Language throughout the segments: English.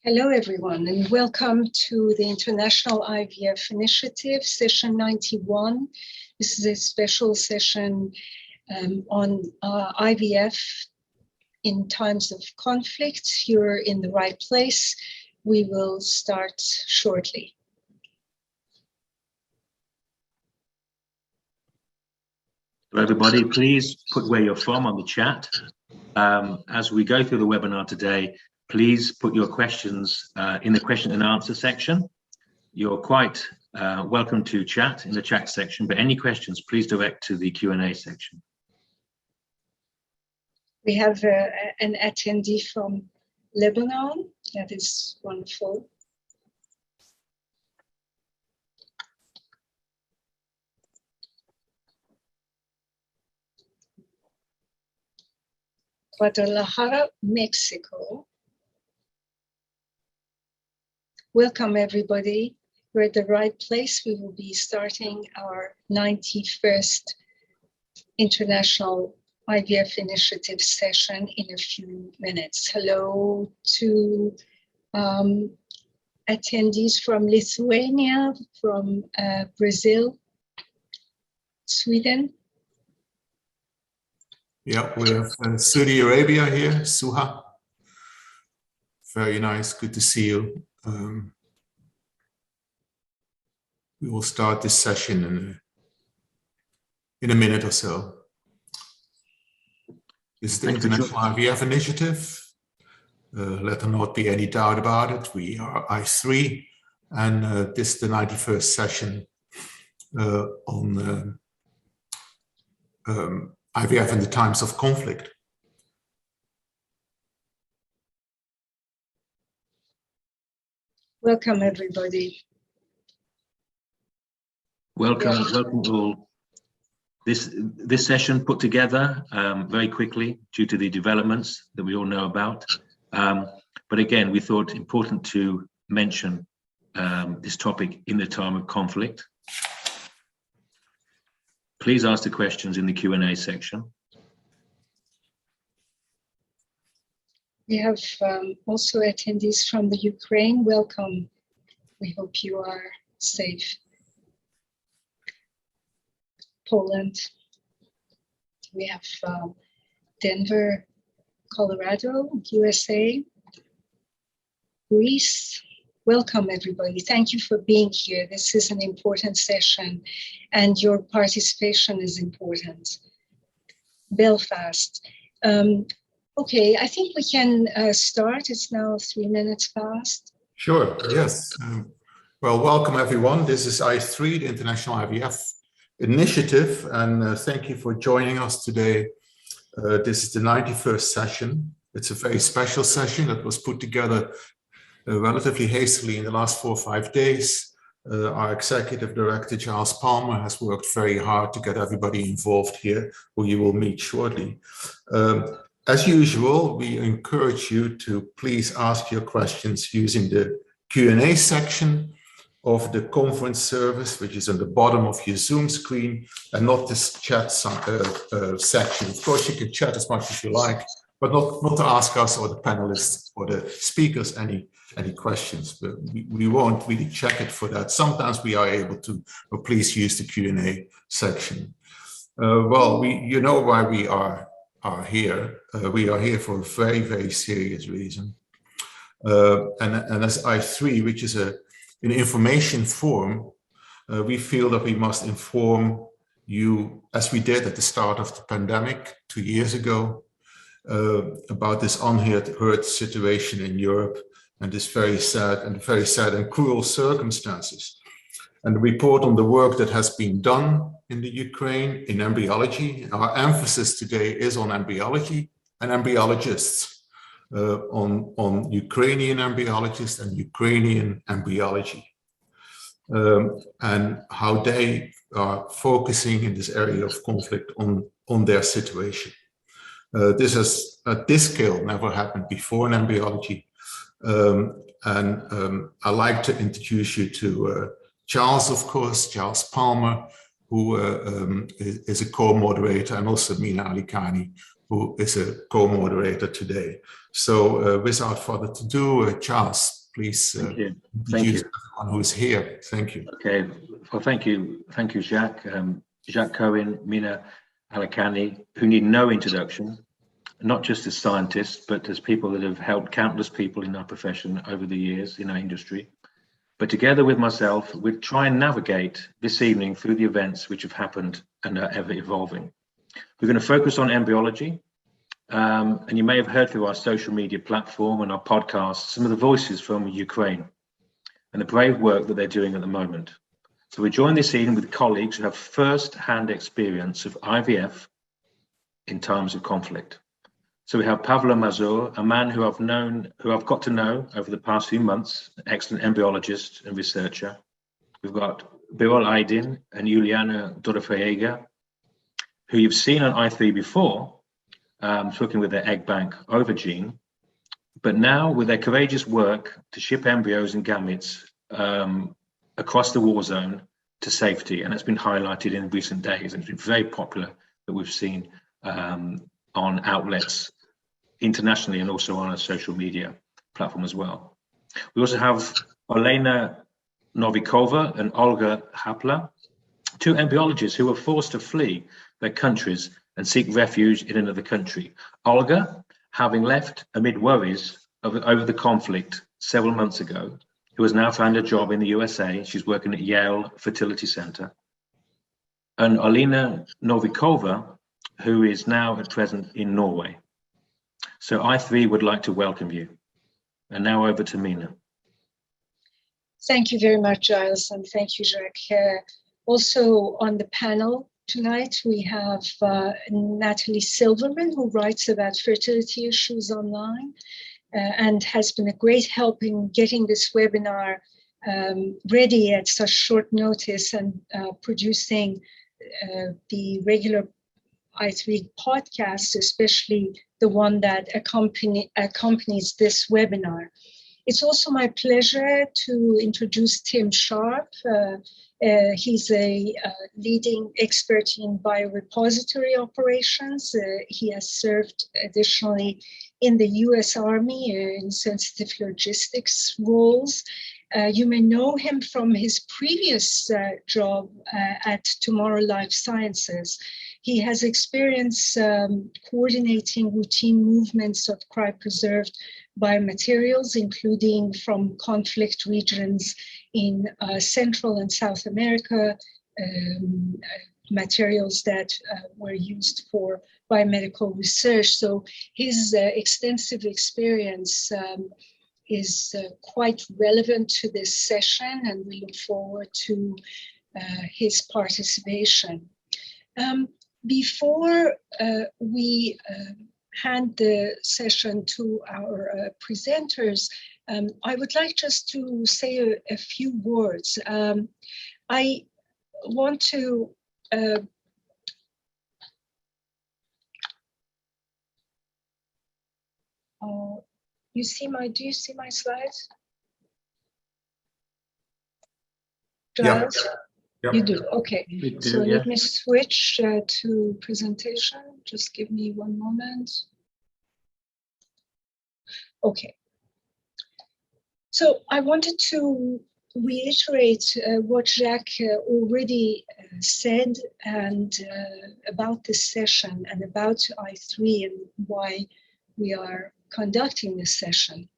Hello, everyone, and welcome to the International IVF Initiative, session 91. This is a special session on IVF in times of conflict. You're in the right place. We will start shortly. Hello, everybody. Please put where you're from on the chat. As we go through the webinar today, please put your questions in the question and answer section. You're quite welcome to chat in the chat section, but any questions, please direct to the Q&A section. We have an attendee from Lebanon. That is wonderful. Guadalajara, Mexico. Welcome, everybody. We're at the right place. We will be starting our 91st International IVF Initiative session in a few minutes. Hello to attendees from Lithuania, from Brazil, Sweden. Yeah, we have Saudi Arabia here, Suha. Very nice, good to see you. We will start this session in a minute or so. This is the International IVF Initiative. Let there not be any doubt about it. We are I3, and this is the 91st session on IVF in the times of conflict. Welcome, everybody. Welcome all. This session put together very quickly due to the developments that we all know about. But again, we thought important to mention this topic in the time of conflict. Please ask the questions in the Q&A section. We have also attendees from the Ukraine. Welcome. We hope you are safe. Poland. We have Denver, Colorado, USA, Greece. Welcome, everybody. Thank you for being here. This is an important session, and your participation is important. Belfast. Okay, I think we can start. It's now 3 minutes past. Sure, yes. Well, welcome everyone. This is I3, the International IVF Initiative, and thank you for joining us today. This is the 91st session. It's a very special session that was put together relatively hastily in the last 4 or 5 days. Our executive director, Giles has worked very hard to get everybody involved here, who you will meet shortly. As usual, we encourage you to please ask your questions using the Q&A section of the conference service, which is on the bottom of your Zoom screen, and not this chat section. Of course, you can chat as much as you like, but not to ask us or the panelists or the speakers any questions. But we won't really check it for that. Sometimes we are able to, but please use the Q&A section. Well, you know why we are here. We are here for a very, very serious reason. And as I3, which is an information forum, we feel that we must inform you, as we did at the start of the pandemic 2 years ago, about this unheard situation in Europe and this very sad and cruel circumstances. And report on the work that has been done in the Ukraine in embryology. Our emphasis today is on embryology and embryologists, on Ukrainian embryologists and Ukrainian embryology, and how they are focusing in this area of conflict on their situation. This has, at this scale, never happened before in embryology. I'd like to introduce you to Giles, of course, Giles Palmer, who is a co-moderator, and also Mina, Alikani, who is a co-moderator today. So without further ado, Giles, please introduce everyone who is here. Thank you. Okay, well, thank you, Jacques. Jacques, Cohen, Mina, Alikani, who need no introduction, not just as scientists, but as people that have helped countless people in our profession over the years in our industry. But together with myself, we'll try and navigate this evening through the events which have happened and are ever evolving. We're going to focus on embryology, and you may have heard through our social media platform and our podcast some of the voices from Ukraine and the brave work that they're doing at the moment. So we're joined this evening with colleagues who have first-hand experience of IVF in times of conflict. So we have Pavlo Mazur, a man who I've got to know over the past few months, an excellent embryologist and researcher. We've got Birol Aydin and Uliana Dorofeyeva, who you've seen on i3 before, talking with their egg bank ovagene, but now with their courageous work to ship embryos and gametes across the war zone to safety. And it's been highlighted in recent days, and it's been very popular that we've seen on outlets internationally and also on a social media platform as well. We also have Olena Novikova and Olga Chaplia, two embryologists who were forced to flee their countries and seek refuge in another country. Olga, having left amid worries over the conflict several months ago, who has now found a job in the USA. She's working at Yale Fertility Center. And Olena Novikova, who is now at present in Norway. So i3 would like to welcome you. And now over to Mina. Thank you very much, Giles, and thank you, Jacques. Also on the panel tonight, we have Natalie Silverman, who writes about fertility issues online and has been a great help in getting this webinar ready at such short notice and producing the regular i3 podcast, especially the one that accompanies this webinar. It's also my pleasure to introduce Tim Sharp. He's a leading expert in biorepository operations. He has served additionally in the US Army in sensitive logistics roles. You may know him from his previous job at Tomorrow Life Sciences. He has experience coordinating routine movements of cryopreserved biomaterials, including from conflict regions in Central and South America, materials that were used for biomedical research. So his extensive experience is quite relevant to this session, and we look forward to his participation. Before we hand the session to our presenters, I would like just to say a few words. I want to do you see my slides? Giles? Yep. You do, okay. So yeah. let me switch to presentation. Just give me one moment. Okay. So I wanted to reiterate what Jacques already said and about this session and about i3 and why we are conducting this session.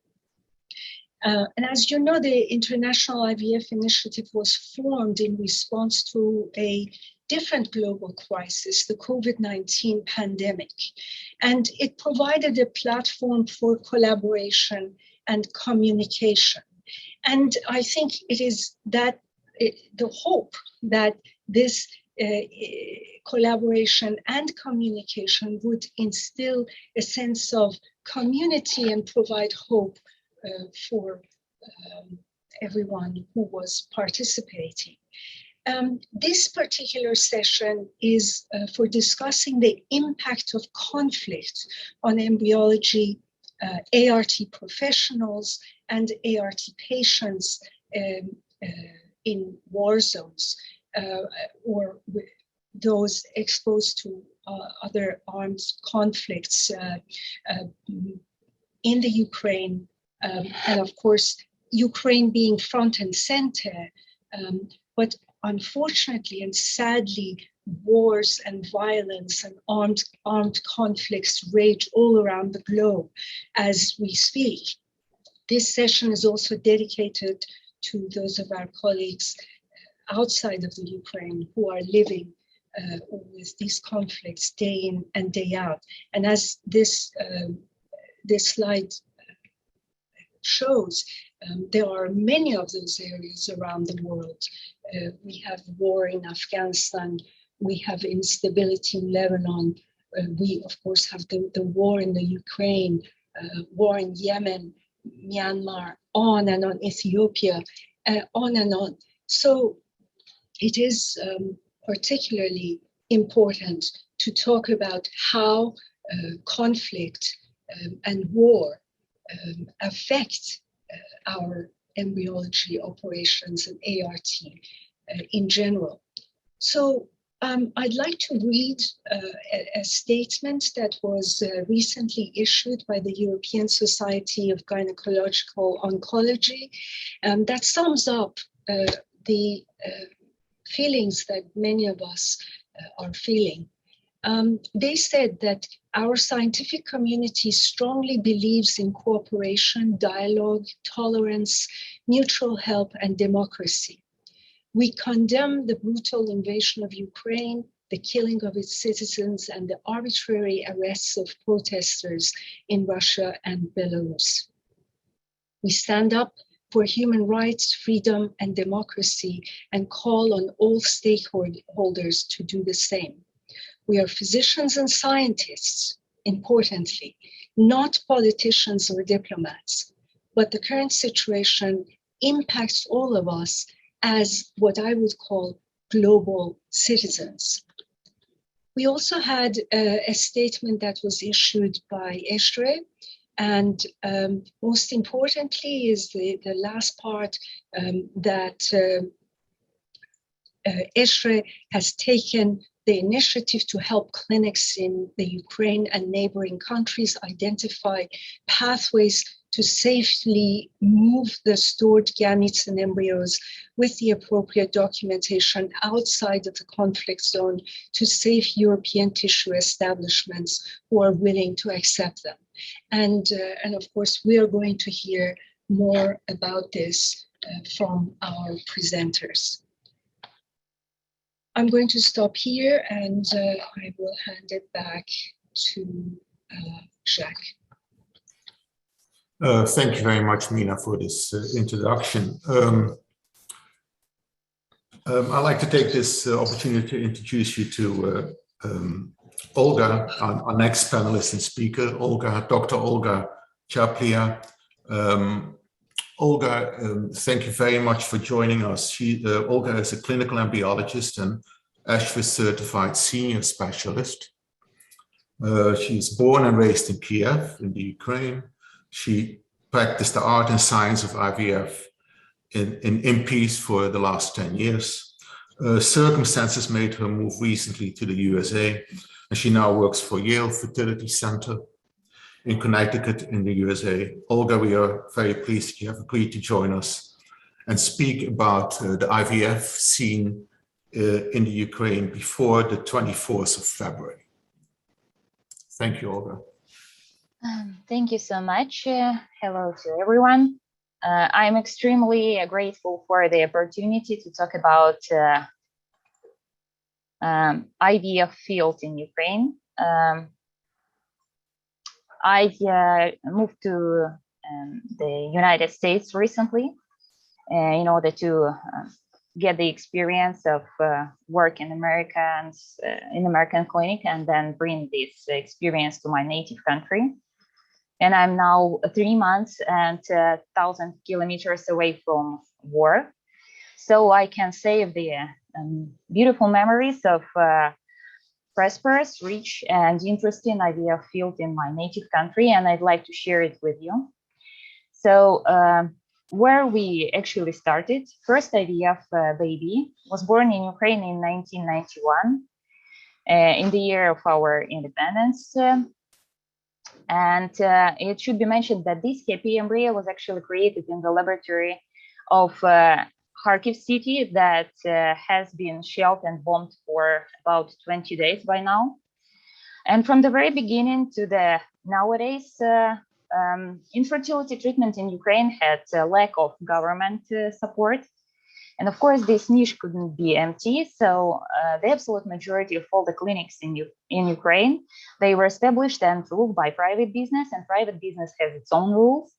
And as you know, the International IVF Initiative was formed in response to a different global crisis, the COVID-19 pandemic. And it provided a platform for collaboration and communication. And I think it is that the hope that this collaboration and communication would instill a sense of community and provide hope for everyone who was participating. This particular session is for discussing the impact of conflict on embryology, ART professionals, and ART patients in war zones or those exposed to other armed conflicts in the Ukraine, and of course, Ukraine being front and center. But unfortunately and sadly, wars and violence and armed conflicts rage all around the globe as we speak. This session is also dedicated to those of our colleagues outside of the Ukraine who are living with these conflicts day in and day out. And as this slide shows, there are many of those areas around the world. We have war in Afghanistan, we have instability in Lebanon, we of course have the war in the Ukraine, war in Yemen, Myanmar, on and on, Ethiopia, on and on. So it is particularly important to talk about how conflict and war affect our embryology operations and ART in general. So I'd like to read a statement that was recently issued by the European Society of Gynecological Oncology that sums up the feelings that many of us are feeling. They said that our scientific community strongly believes in cooperation, dialogue, tolerance, mutual help, and democracy. We condemn the brutal invasion of Ukraine, the killing of its citizens, and the arbitrary arrests of protesters in Russia and Belarus. We stand up for human rights, freedom, and democracy, and call on all stakeholders to do the same. We are physicians and scientists, importantly, not politicians or diplomats, but the current situation impacts all of us as what I would call global citizens. We also had a statement that was issued by Estre, and most importantly is the last part that Estre has taken the initiative to help clinics in the Ukraine and neighboring countries identify pathways to safely move the stored gametes and embryos with the appropriate documentation outside of the conflict zone to safe European tissue establishments who are willing to accept them. And of course, we are going to hear more about this from our presenters. I'm going to stop here and I will hand it back to Jacques. Thank you very much, Mina, for this introduction. I'd like to take this opportunity to introduce you to Olga, our next panelist and speaker, Dr. Olga Chaplia. Olga, thank you very much for joining us. Olga is a clinical embryologist and ASHRAE certified senior specialist. She was born and raised in Kiev in the Ukraine. She practiced the art and science of IVF in peace for the last 10 years. Circumstances made her move recently to the USA, and she now works for Yale Fertility Center in Connecticut in the USA. Olga, we are very pleased that you have agreed to join us and speak about the IVF scene in the Ukraine before the 24th of February. Thank you, Olga. Thank you so much. Hello to everyone. I'm extremely grateful for the opportunity to talk about IVF field in Ukraine. I moved to the United States recently in order to get the experience of work in American clinic and then bring this experience to my native country. And I'm now 3 months and 1,000 kilometers away from war. So I can save the beautiful memories of prosperous, rich, and interesting IVF field in my native country, and I'd like to share it with you. So where we actually started, first IVF baby was born in Ukraine in 1991. in the year of our independence. And it should be mentioned that this KP embryo was actually created in the laboratory of Kharkiv city that has been shelled and bombed for about 20 days by now. And from the very beginning to the nowadays, infertility treatment in Ukraine had a lack of government support. And of course, this niche couldn't be empty. So the absolute majority of all the clinics in Ukraine, they were established and ruled by private business, and private business has its own rules.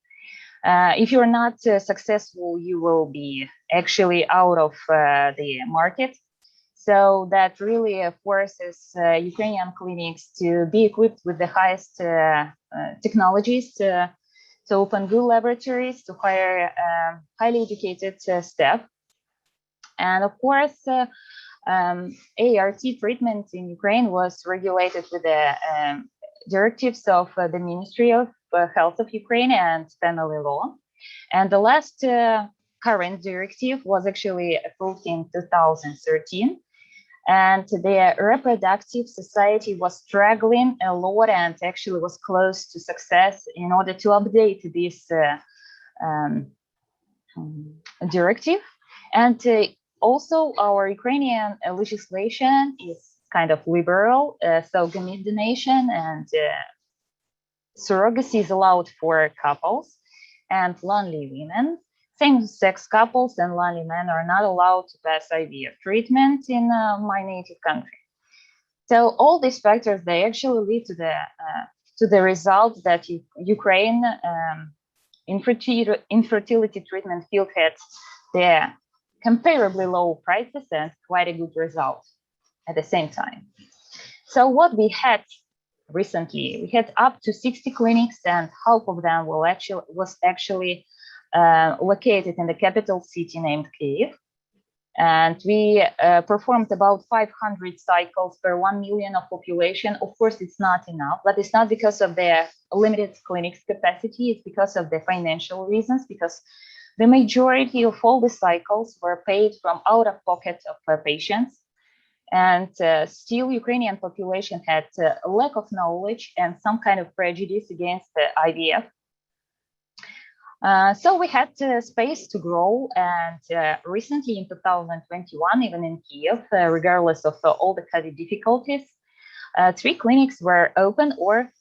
If you're not successful, you will be actually out of the market. So that really forces Ukrainian clinics to be equipped with the highest technologies, to open good laboratories, to hire highly educated staff. And of course, ART treatment in Ukraine was regulated with the directives of the Ministry of Health of Ukraine and family law. And the last current directive was actually approved in 2013. And the reproductive society was struggling a lot and actually was close to success in order to update this directive. And also our Ukrainian legislation is kind of liberal, so gamete donation and surrogacy is allowed for couples, and lonely women. Same-sex couples and lonely men are not allowed to pass IVF treatment in my native country. So all these factors, they actually lead to the result that Ukraine infertility treatment field had the comparably low prices and quite a good result at the same time. So what we had recently, we had up to 60 clinics, and half of them was actually located in the capital city named Kyiv. And we performed about 500 cycles per 1 million of population. Of course, it's not enough, but it's not because of the limited clinics capacity, it's because of the financial reasons, because the majority of all the cycles were paid from out of pocket of patients. And still Ukrainian population had a lack of knowledge and some kind of prejudice against the IVF. So we had space to grow, and recently in 2021, even in Kyiv, regardless of all the COVID difficulties, 3 clinics were open or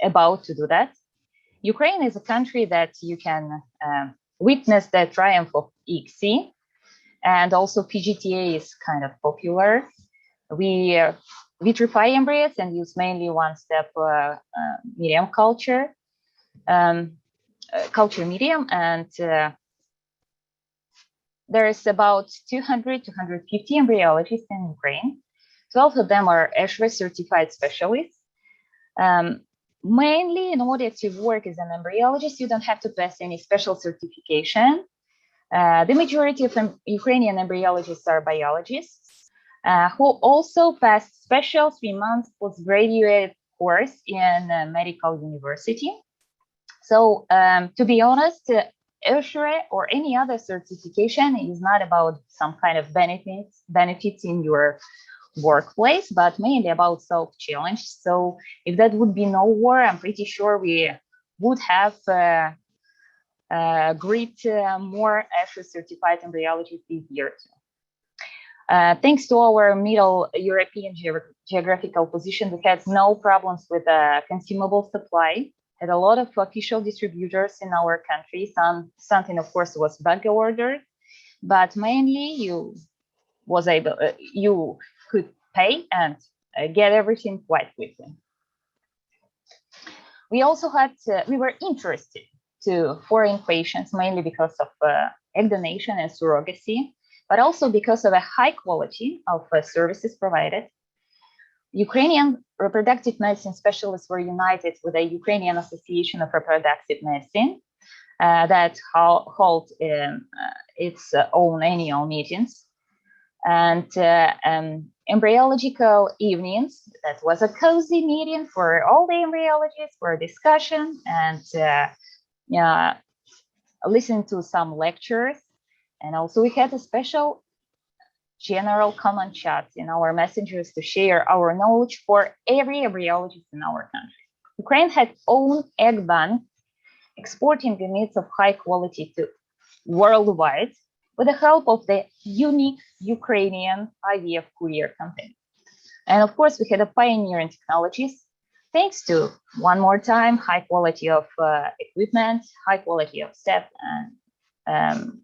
about to do that. Ukraine is a country that you can witness the triumph of ICSI, and also PGTA is kind of popular. We vitrify embryos and use mainly one-step medium culture medium, and there is about 200, 250 embryologists in Ukraine. 12 of them are ASHRAE certified specialists. Mainly, in order to work as an embryologist, you don't have to pass any special certification. The majority of Ukrainian embryologists are biologists who also passed special 3-month postgraduate course in a medical university. So to be honest, ASHRAE or any other certification is not about some kind of benefits in your workplace, but mainly about self-challenge. So if that would be no war, I'm pretty sure we would have great more ASHRAE certified embryologists this year too. Thanks to our Middle European geographical position, we had no problems with consumable supply. Had a lot of official distributors in our country. Something, of course, was back ordered, but mainly you could pay and get everything quite quickly. We also had, we were interested to foreign patients, mainly because of egg donation and surrogacy, but also because of a high quality of services provided. Ukrainian reproductive medicine specialists were united with the Ukrainian Association of Reproductive Medicine that hold its own annual meetings. And embryological evenings, that was a cozy meeting for all the embryologists for discussion and listen to some lectures. And also we had a special general common chats in our messengers to share our knowledge for every embryologist in our country. Ukraine had own egg bank, exporting the meats of high quality to worldwide with the help of the unique Ukrainian IVF courier company. And of course, we had a pioneer in technologies, thanks to, one more time, high quality of equipment, high quality of staff and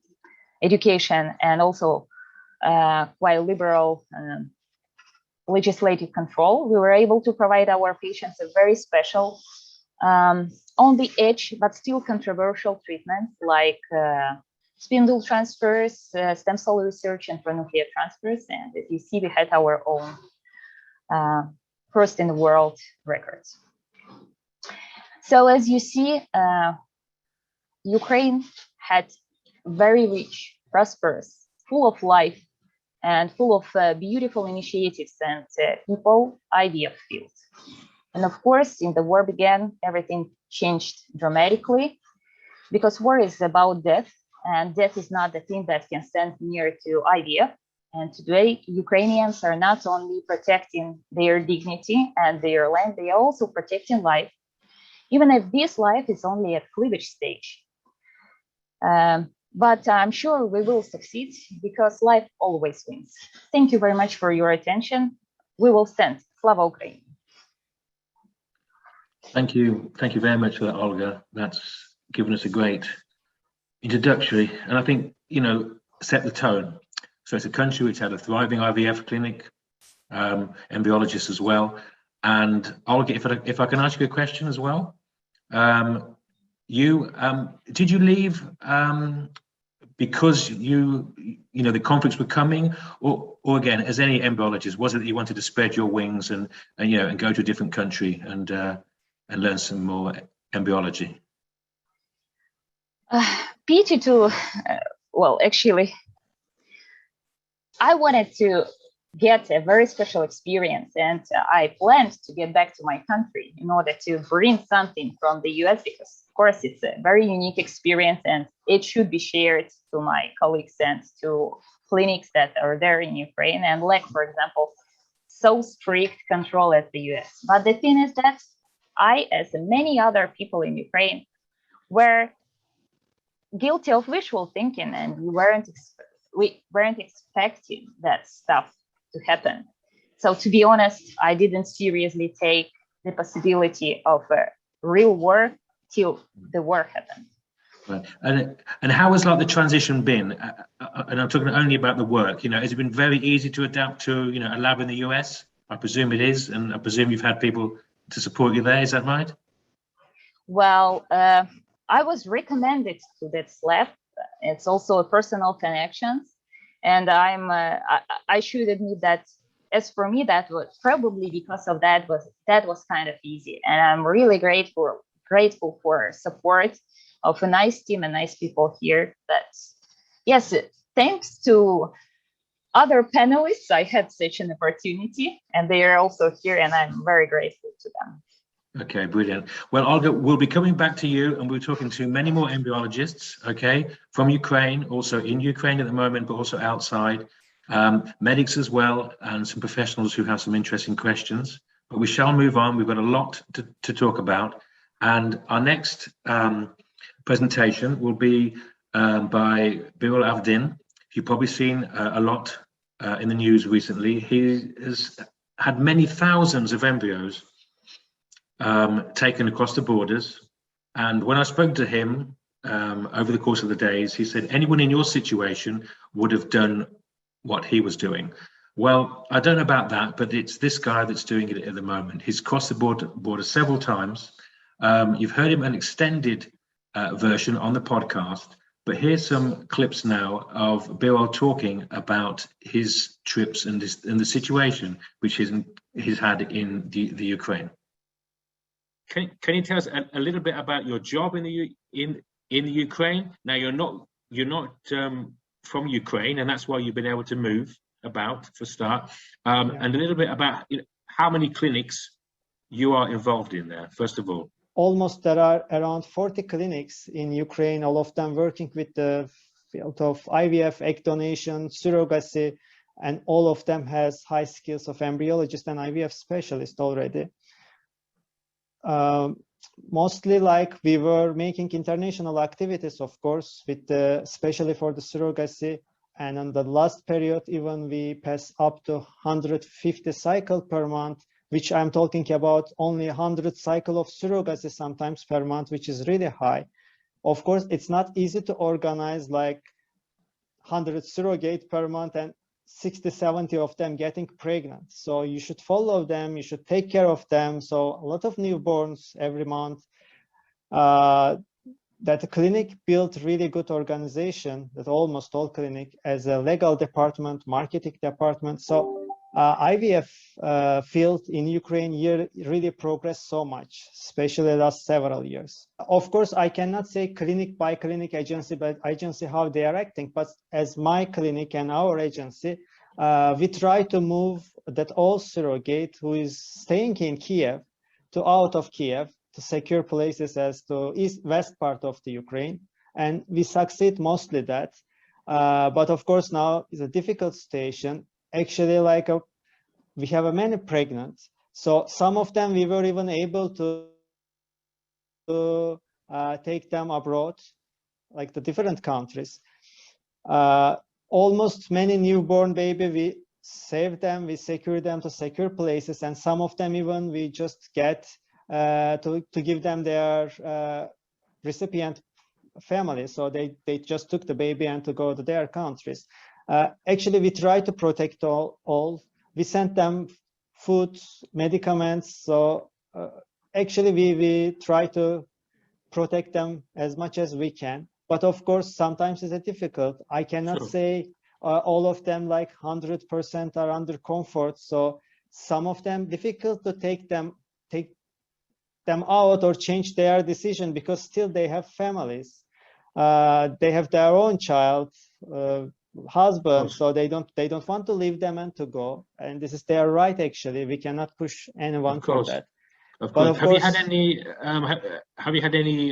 education, and also quite liberal legislative control. We were able to provide our patients a very special, on the edge, but still controversial treatments like spindle transfers, stem cell research, and nuclear transfers. And as you see, we had our own first in the world records. So as you see, Ukraine had very rich, prosperous, full of life, and full of beautiful initiatives and people IVF field. And of course, in the war began, everything changed dramatically, because war is about death, and death is not the thing that can stand near to IVF. And today, Ukrainians are not only protecting their dignity and their land, they are also protecting life, even if this life is only at cleavage stage. But I'm sure we will succeed, because life always wins. Thank you very much for your attention. We will stand. Slava Ukraini. Thank you. Thank you very much for that, Olga. That's given us a great introductory, and I think, you know, set the tone. So it's a country which had a thriving IVF clinic, embryologists as well. And Olga, if I can ask you a question as well, did you leave because you know the conflicts were coming, or again, as any embryologist, was it that you wanted to spread your wings and you know, and go to a different country and learn some more embryology? Pity to, well, actually, I wanted to get a very special experience, and I planned to get back to my country in order to bring something from the US, because of course it's a very unique experience and it should be shared to my colleagues and to clinics that are there in Ukraine and lack, for example, so strict control as the US. But the thing is that I, as many other people in Ukraine, were guilty of wishful thinking, and we weren't expecting that stuff to happen. So to be honest, I didn't seriously take the possibility of a real war till the war happened. Right. And how has like the transition been? And I'm talking only about the work. You know, has it been very easy to adapt to, you know, a lab in the US? I presume it is, and I presume you've had people to support you there. Is that right? Well, I was recommended to this lab. It's also a personal connection, and I should admit that, as for me, that was probably because of that was kind of easy, and I'm really grateful for support of a nice team and nice people here. That, yes, thanks to other panelists, I had such an opportunity, and they are also here, and I'm very grateful to them. Okay, brilliant. Well, Olga, we'll be coming back to you, and we're talking to many more embryologists, okay, from Ukraine, also in Ukraine at the moment, but also outside, medics as well, and some professionals who have some interesting questions. But we shall move on. We've got a lot to talk about. And our next presentation will be by Birol Aydin. You've probably seen a lot in the news recently. He has had many thousands of embryos taken across the borders, and when I spoke to him over the course of the days, he said anyone in your situation would have done what he was doing. Well, I don't know about that, but it's this guy that's doing it at the moment. He's crossed the border several times. You've heard him an extended version on the podcast, but here's some clips now of Birol talking about his trips and the situation which he's had in the Ukraine. Can you tell us a little bit about your job in the Ukraine? Now you're not from Ukraine, and that's why you've been able to move about for start. And a little bit about, you know, how many clinics you are involved in there. First of all, almost there are around 40 clinics in Ukraine, all of them working with the field of IVF, egg donation, surrogacy, and all of them has high skills of embryologist and IVF specialist already. Mostly like we were making international activities, of course, with especially for the surrogacy. And on the last period, even we pass up to 150 cycle per month, which I'm talking about only 100 cycle of surrogacy sometimes per month, which is really high. Of course, it's not easy to organize like 100 surrogate per month and 60, 70 of them getting pregnant. So you should follow them, you should take care of them. So a lot of newborns every month. That the clinic built really good organization, that almost all clinic as a legal department, marketing department. So IVF field in Ukraine really progressed so much, especially last several years. Of course, I cannot say clinic by clinic, agency by agency, how they are acting, but as my clinic and our agency, we try to move that all surrogate who is staying in Kiev to out of Kiev to secure places as to west part of the Ukraine. And we succeed mostly that. But of course, now is a difficult situation. Actually, like we have many pregnant. So some of them we were even able to take them abroad, like the different countries. Almost many newborn baby, we save them, we secure them to secure places. And some of them even we just get to give them their recipient family. So they just took the baby and to go to their countries. Actually, we try to protect all. We sent them food, medicaments. So actually, we try to protect them as much as we can. But of course, sometimes it's difficult. I cannot say all of them like 100% are under comfort. So some of them difficult to take them out or change their decision because still they have families. They have their own child, husband, so they don't want to leave them and to go. And this is their right. Actually, we cannot push anyone for that. Of course. Have you had any? Have you had any?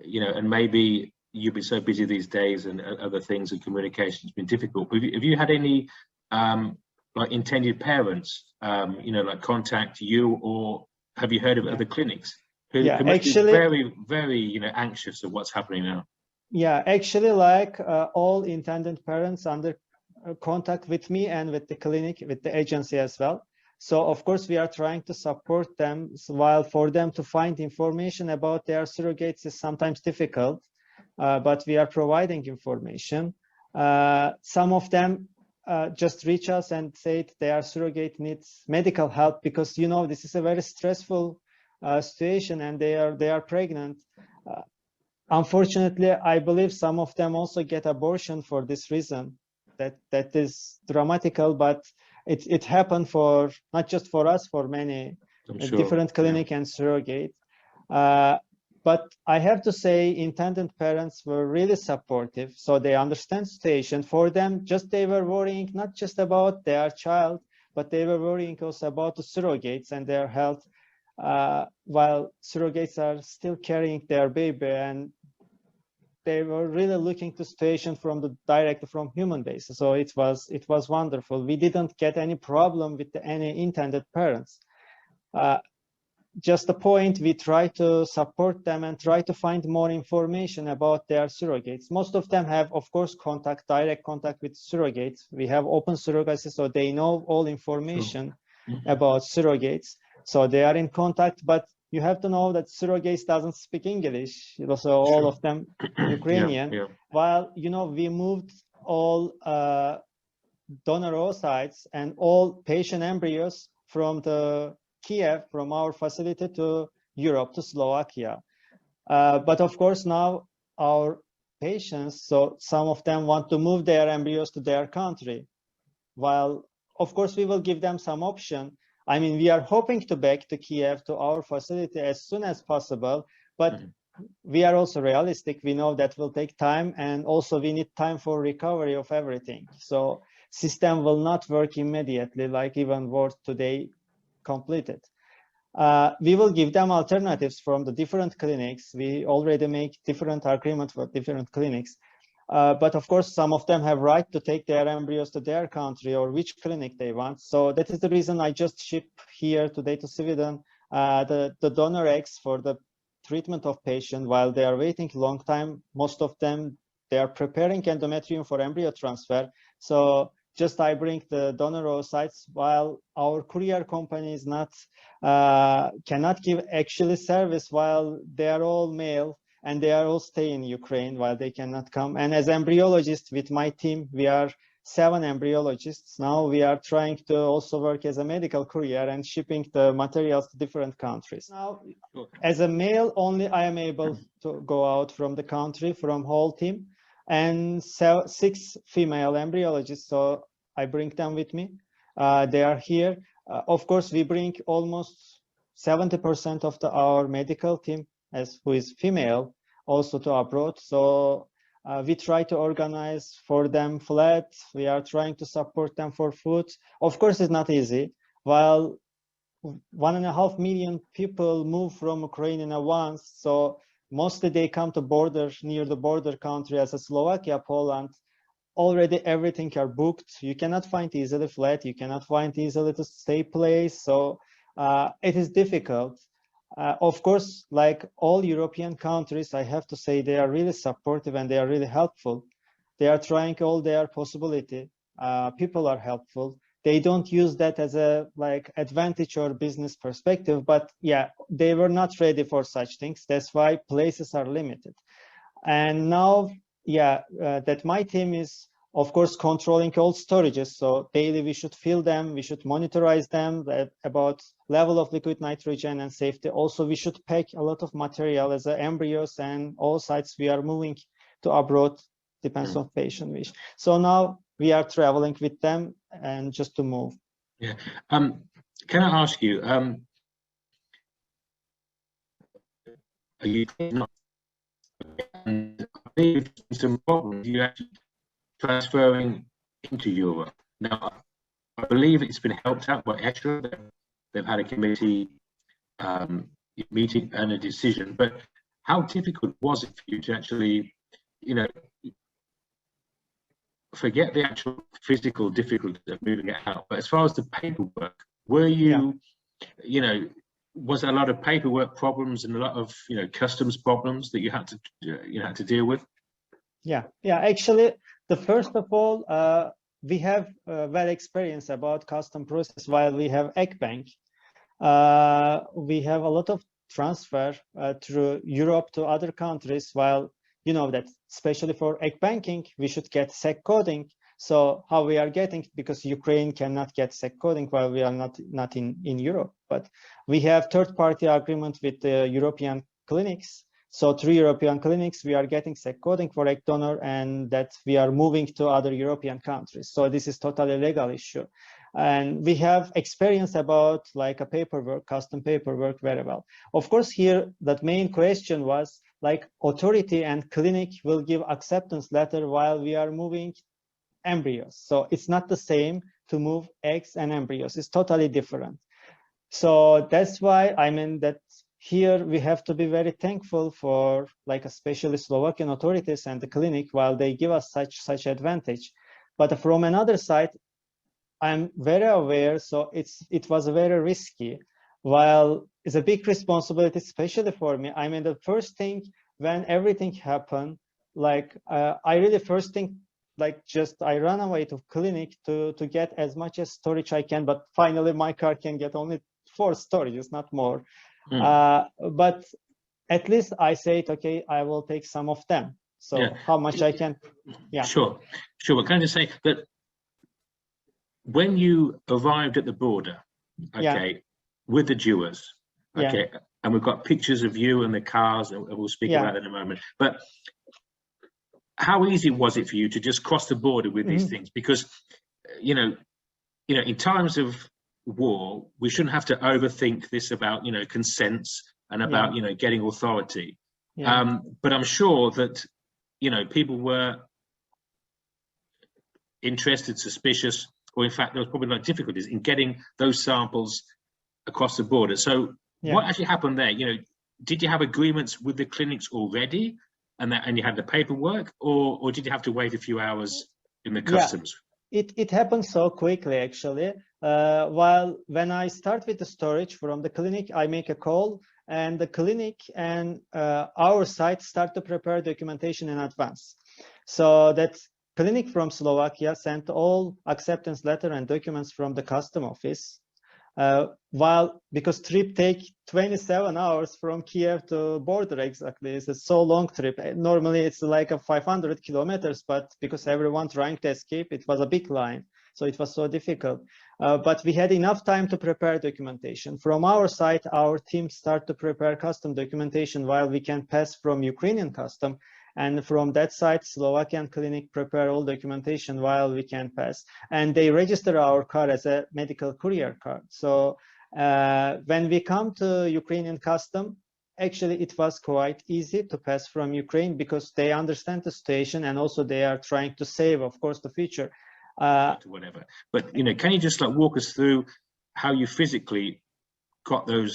You know, and maybe you've been so busy these days, and other things, and communication's been difficult. But have you had any like intended parents? You know, like contact you, or have you heard of other clinics who must be very, very, anxious of what's happening now? Yeah, actually, like all intended parents under contact with me and with the clinic, with the agency as well. So of course we are trying to support them, while for them to find information about their surrogates is sometimes difficult, but we are providing information. Some of them just reach us and say their surrogate needs medical help because this is a very stressful situation and they are pregnant. Unfortunately, I believe some of them also get abortion for this reason. That is dramatical, but it happened for not just for us, for many different clinic and surrogate. But I have to say, intended parents were really supportive, so they understand situation. For them, they were worrying not just about their child, but they were worrying also about the surrogates and their health, while surrogates are still carrying their baby, and they were really looking to situation directly from human basis. So it was wonderful. We didn't get any problem with any intended parents. Just the point, we try to support them and try to find more information about their surrogates. Most of them have, of course, direct contact with surrogates. We have open surrogacy, so they know all information about surrogates. So they are in contact, but you have to know that surrogates doesn't speak English. So all of them Ukrainian. While, we moved all donor oocytes and all patient embryos from the Kiev, from our facility to Europe, to Slovakia. But of course, now our patients, so some of them want to move their embryos to their country. While, of course, we will give them some option. I mean, we are hoping to back to Kiev, to our facility as soon as possible, but we are also realistic. We know that will take time, and also we need time for recovery of everything. So system will not work immediately, like even work today completed. We will give them alternatives from the different clinics. We already make different agreements for different clinics. But of course, some of them have right to take their embryos to their country or which clinic they want. So that is the reason I just ship here today to Sweden the donor eggs for the treatment of patients while they are waiting a long time. Most of them, they are preparing endometrium for embryo transfer. So just I bring the donor oocytes while our courier company is not, cannot give actually service while they are all male and they are all stay in Ukraine while they cannot come. And as embryologists with my team, we are 7 embryologists. Now we are trying to also work as a medical courier and shipping the materials to different countries. Now, as a male, only I am able to go out from the country, from whole team, and 6 female embryologists. So I bring them with me. They are here. Of course, we bring almost 70% of our medical team who is female also to abroad. So we try to organize for them flat. We are trying to support them for food. Of course, it's not easy. While 1.5 million people move from Ukraine at once, so mostly they come to near the border country as Slovakia, Poland. Already everything are booked. You cannot find easily flat. You cannot find easily to stay place. So it is difficult. Of course, like all European countries, I have to say they are really supportive and they are really helpful. They are trying all their possibility. People are helpful. They don't use that as a advantage or business perspective, but yeah, they were not ready for such things. That's why places are limited. And now, yeah, that my team is, of course, controlling all storages. So daily we should fill them, we should monitorize them about level of liquid nitrogen and safety. Also, we should pack a lot of material as embryos and all sites we are moving to abroad, depends on patient wish. So now we are traveling with them and just to move. Yeah. Can I ask you, are you not some problems you actually transferring into Europe? Now, I believe it's been helped out by ECHA. They've had a committee meeting and a decision, but how difficult was it for you to actually, forget the actual physical difficulties of moving it out, but as far as the paperwork, were you, was there a lot of paperwork problems and a lot of, customs problems that you had to deal with? Yeah, actually, first of all, we have well experience about custom process while we have egg bank. We have a lot of transfer through Europe to other countries, while you know that especially for egg banking, we should get SEC coding. So how we are getting, because Ukraine cannot get SEC coding while we are not in Europe, but we have third-party agreement with the European clinics. So through European clinics, we are getting SEC coding for egg donor, and that we are moving to other European countries. So this is totally legal issue. And we have experience about like a paperwork, custom paperwork very well. Of course, here that main question was like authority and clinic will give acceptance letter while we are moving embryos. So it's not the same to move eggs and embryos. It's totally different. So that's why I mean that here we have to be very thankful for like especially Slovakian authorities and the clinic while they give us such advantage. But from another side, I'm very aware, so it was very risky. While it's a big responsibility, especially for me. I mean, the first thing when everything happened, like I really first thing, like just I ran away to clinic to get as much as storage I can, but finally my car can get only 4 storages, not more. But at least I said, okay, I will take some of them. So yeah. How much I can, yeah. Sure. But can I just say that when you arrived at the border, okay, with the Jewers, okay, and we've got pictures of you and the cars, and we'll speak about it in a moment, but how easy was it for you to just cross the border with these things? Because, in times of war, we shouldn't have to overthink this about, consents and about, getting authority. But I'm sure that, people were interested, suspicious, or in fact, there was probably no difficulties in getting those samples across the border. So what actually happened there? Did you have agreements with the clinics already? and you had the paperwork, or did you have to wait a few hours in the customs? It happened so quickly, actually. When I start with the storage from the clinic, I make a call, and the clinic and our site start to prepare documentation in advance. So that clinic from Slovakia sent all acceptance letter and documents from the custom office. Because trip take 27 hours from Kiev to border exactly. It's a so long trip. Normally it's like a 500 kilometers, but because everyone trying to escape, it was a big line. So it was so difficult. But we had enough time to prepare documentation. From our side, our team start to prepare custom documentation while we can pass from Ukrainian custom. And from that side, Slovakian clinic prepare all documentation while we can pass. And they register our car as a medical courier car. So when we come to Ukrainian custom, actually it was quite easy to pass from Ukraine because they understand the situation, and also they are trying to save, of course, the future. Whatever. But, can you just walk us through how you physically got those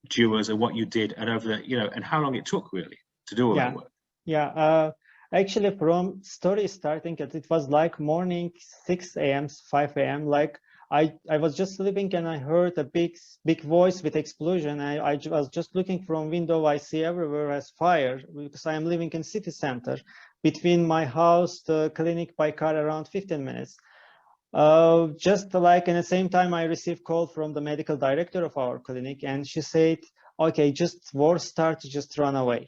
dewars and what you did, and and how long it took really to do all that work? Yeah, actually from story starting, it was like morning 6 a.m., 5 a.m. Like I was just sleeping and I heard a big voice with explosion. I was just looking from window. I see everywhere as fire because I am living in city center. Between my house to clinic by car around 15 minutes. Just like in the same time, I received call from the medical director of our clinic, and she said, "Okay, just war start, just run away."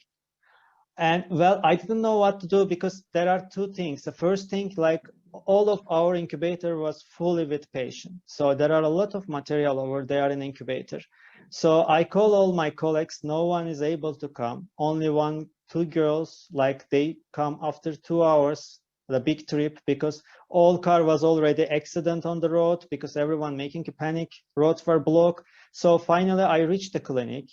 And well, I didn't know what to do because there are two things. The first thing, like all of our incubator was fully with patients. So there are a lot of material over there in incubator. So I call all my colleagues, no one is able to come. Only two girls, like they come after 2 hours, the big trip, because all car was already accident on the road because everyone making a panic, roads were blocked. So finally I reached the clinic,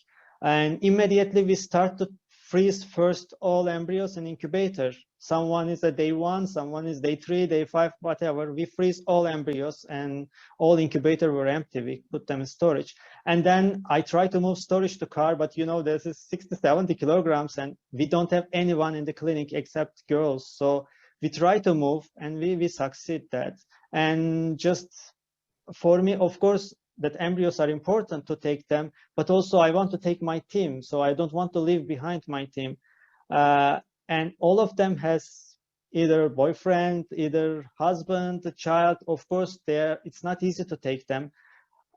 and immediately we start to freeze first all embryos in incubator. Someone is at day 1, someone is day 3, day 5, whatever. We freeze all embryos and all incubator were empty. We put them in storage. And then I try to move storage to car, but this is 60, 70 kilograms and we don't have anyone in the clinic except girls. So we try to move and we succeed that. And just for me, of course, that embryos are important to take them, but also I want to take my team. So I don't want to leave behind my team. And all of them has either boyfriend, either husband, a child. Of course, it's not easy to take them.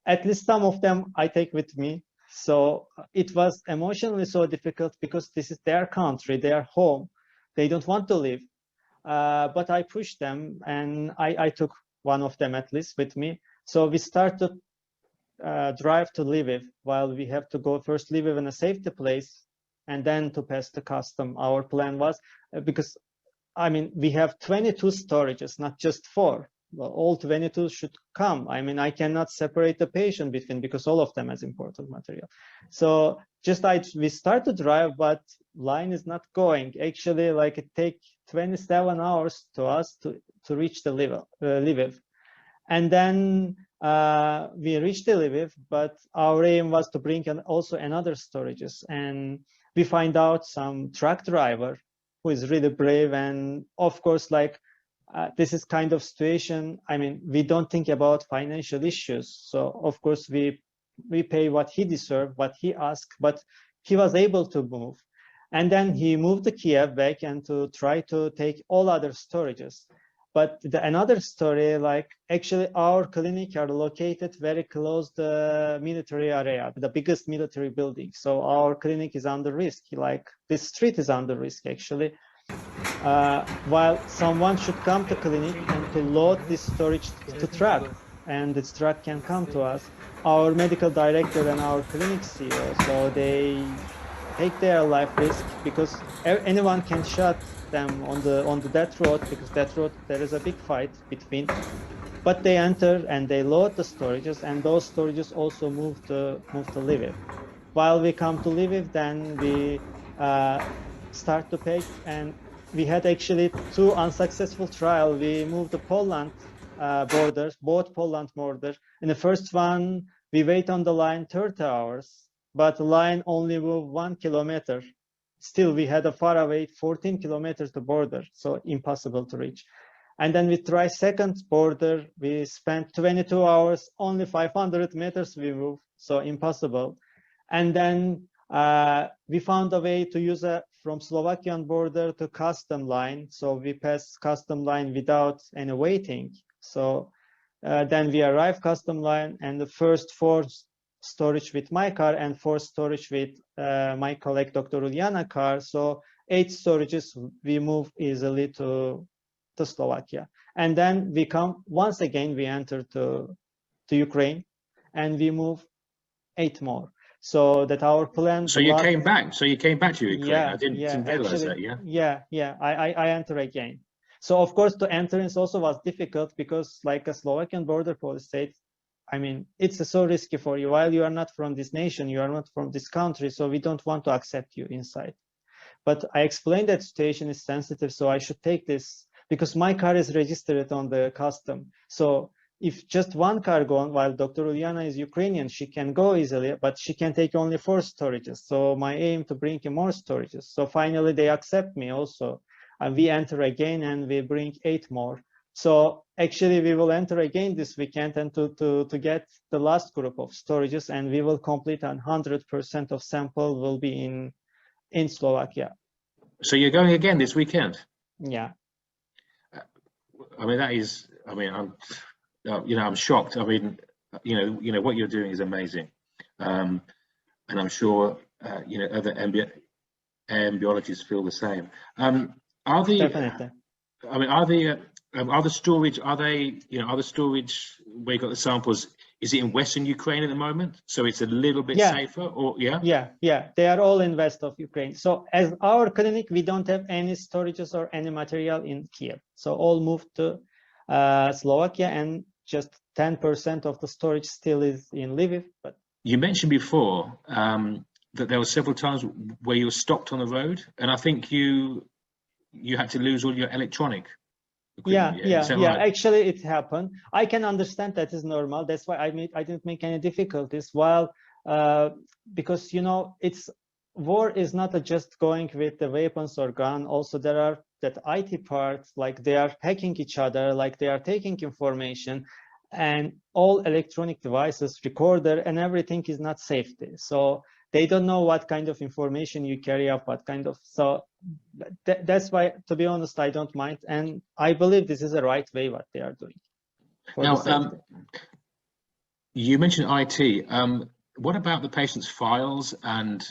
At least some of them I take with me. So it was emotionally so difficult because this is their country, their home. They don't want to leave. But I pushed them, and I took one of them at least with me. So we started drive to Lviv, while we have to go first Lviv in a safety place and then to pass the custom. Our plan was because we have 22 storages, not just 4. Well, all 22 should come. I cannot separate the patient between, because all of them has important material. So we start to drive, but line is not going. Actually, like it takes 27 hours to us to reach the Lviv. And then we reached the Lviv, but our aim was to bring also another storages. And we find out some truck driver who is really brave. And of course, this is kind of situation. We don't think about financial issues. So of course, we pay what he deserved, what he asked, but he was able to move. And then he moved to Kiev back and to try to take all other storages. But another story, actually our clinic are located very close to the military area, the biggest military building. So our clinic is under risk. This street is under risk, actually. While someone should come to clinic and to load this storage to truck, and this truck can come to us. Our medical director and our clinic CEO, so they take their life risk because anyone can shot them on the death road, because death road there is a big fight between. But they enter and they load the storages, and those storages also move to Lviv. While we come to Lviv, then we start to pay, and we had actually 2 unsuccessful trials. We moved to Poland borders, both Poland borders. In the first one, we wait on the line 30 hours, but the line only moved 1 kilometer still we had a far away 14 kilometers to border, so impossible to reach. And then we try second border, we spent 22 hours, only 500 meters we move, so impossible. And then we found a way to use from Slovakian border to custom line. So we passed custom line without any waiting. So then we arrived custom line, and the first 4 storage with my car and 4 storage with my colleague Dr. Uliana car. So 8 storages we move easily to Slovakia. And then we come once again, we enter to Ukraine, and we move 8 more. So that our plan. So you came back. So you came back to Ukraine. Yeah, I didn't realize that. Yeah. I enter again. So of course, to enter is also was difficult because, like a Slovakian border police said, I mean, it's so risky for you. While you are not from this nation, you are not from this country, so we don't want to accept you inside. But I explained that situation is sensitive, so I should take this because my car is registered on the custom. So if just one car gone, while Dr. Uliana is Ukrainian, she can go easily, but she can take only 4 storages. So my aim to bring in more storages. So finally they accept me also. And we enter again and we bring 8 more. So actually we will enter again this weekend and to get the last group of storages, and we will complete 100% of sample will be in Slovakia. So you're going again this weekend? Yeah. I mean, that is, I mean, I'm shocked. I mean, what you're doing is amazing. And I'm sure, other embryologists feel the same. Definitely. I mean, are the storage where you got the samples, is it in Western Ukraine at the moment? So it's a little bit safer, or Yeah, they are all in west of Ukraine. So as our clinic, we don't have any storages or any material in Kiev. So all moved to Slovakia, and just 10% of the storage still is in Lviv. But you mentioned before that there were several times where you were stopped on the road, and I think you had to lose all your electronic equipment. Yeah. Right? Actually, it happened. I can understand that is normal. That's why I didn't make any difficulties. While because it's war is not just going with the weapons or gun. Also, there are that IT parts, like they are hacking each other, like they are taking information, and all electronic devices, recorder, and everything is not safety. So they don't know what kind of information you carry up, what kind of. So that's why, to be honest, I don't mind, and I believe this is the right way what they are doing. Now, you mentioned IT. What about the patient's files and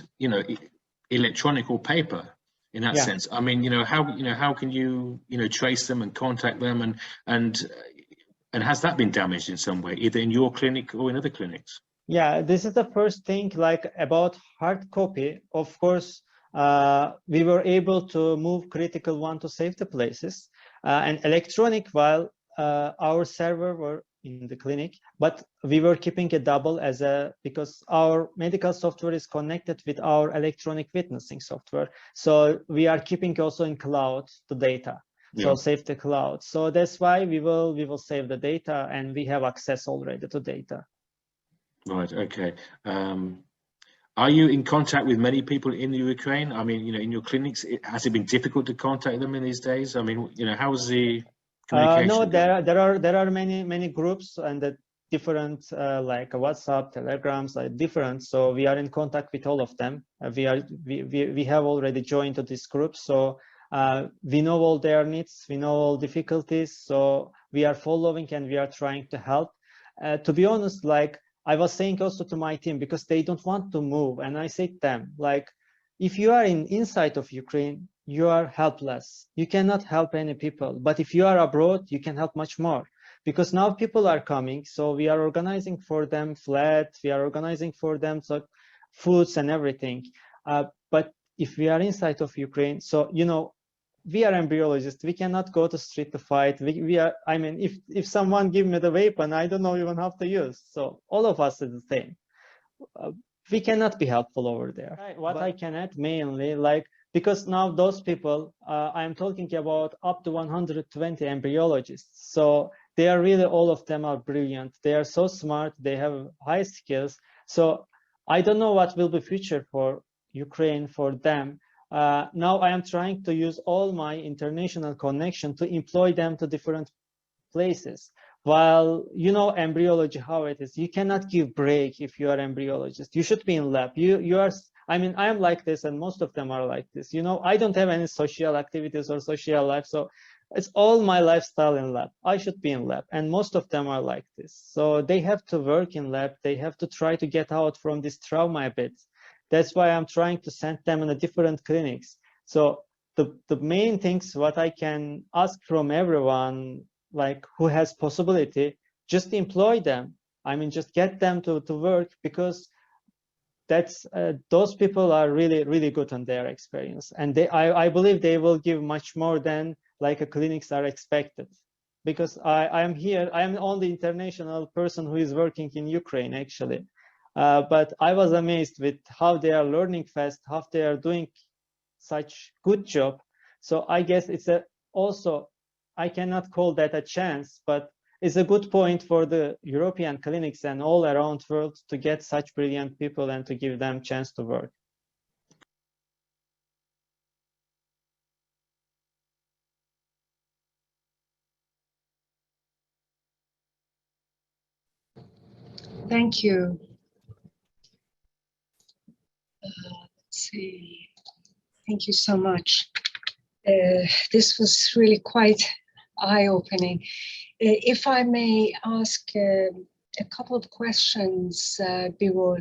electronic or paper? In that sense, I mean, how can you trace them and contact them, and has that been damaged in some way, either in your clinic or in other clinics? Yeah, this is the first thing, like about hard copy. Of course, we were able to move critical one to safety places, and electronic, while our server were in the clinic, but we were keeping a double because our medical software is connected with our electronic witnessing software. So we are keeping also in cloud the data. So save the cloud. So that's why we will save the data, and we have access already to data. Right. Okay. Are you in contact with many people in the Ukraine? I mean, in your clinics, has it been difficult to contact them in these days? I mean, how is the communication? No, there are many groups, and the different like WhatsApp, Telegrams, like different. So we are in contact with all of them. We have already joined to this group. So we know all their needs, we know all difficulties. So we are following and we are trying to help. To be honest, like I was saying also to my team, because they don't want to move, and I said to them, like, if you are inside of Ukraine, you are helpless. You cannot help any people. But if you are abroad, you can help much more, because now people are coming. So we are organizing for them flat. We are organizing for them foods and everything. But if we are inside of Ukraine, so we are embryologists. We cannot go to street to fight. We are. I mean, if someone give me the weapon, I don't know even how to use. So all of us is the same. We cannot be helpful over there. What I can add mainly, like, because now those people, I am talking about up to 120 embryologists. So they are really, all of them are brilliant. They are so smart. They have high skills. So I don't know what will be future for Ukraine for them. Now I am trying to use all my international connection to employ them to different places. While you know embryology, how it is, you cannot give break if you are embryologist. You should be in lab. You are, I mean, I am like this, and most of them are like this. You know, I don't have any social activities or social life, so it's all my lifestyle in lab. I should be in lab, and most of them are like this. So they have to work in lab. They have to try to get out from this trauma a bit. That's why I'm trying to send them in a different clinics. So the main things what I can ask from everyone, like who has possibility, just employ them. I mean, just get them to work, because that's those people are really good on their experience, and I believe they will give much more than like a clinics are expected. Because I am here, I am the only international person who is working in Ukraine actually, but I was amazed with how they are learning fast, how they are doing such good job. So I guess it's also, I cannot call that a chance, but it's a good point for the European clinics and all around the world to get such brilliant people and to give them chance to work. Thank you. Let's see. Thank you so much. This was really quite eye-opening. If I may ask a couple of questions, Birol.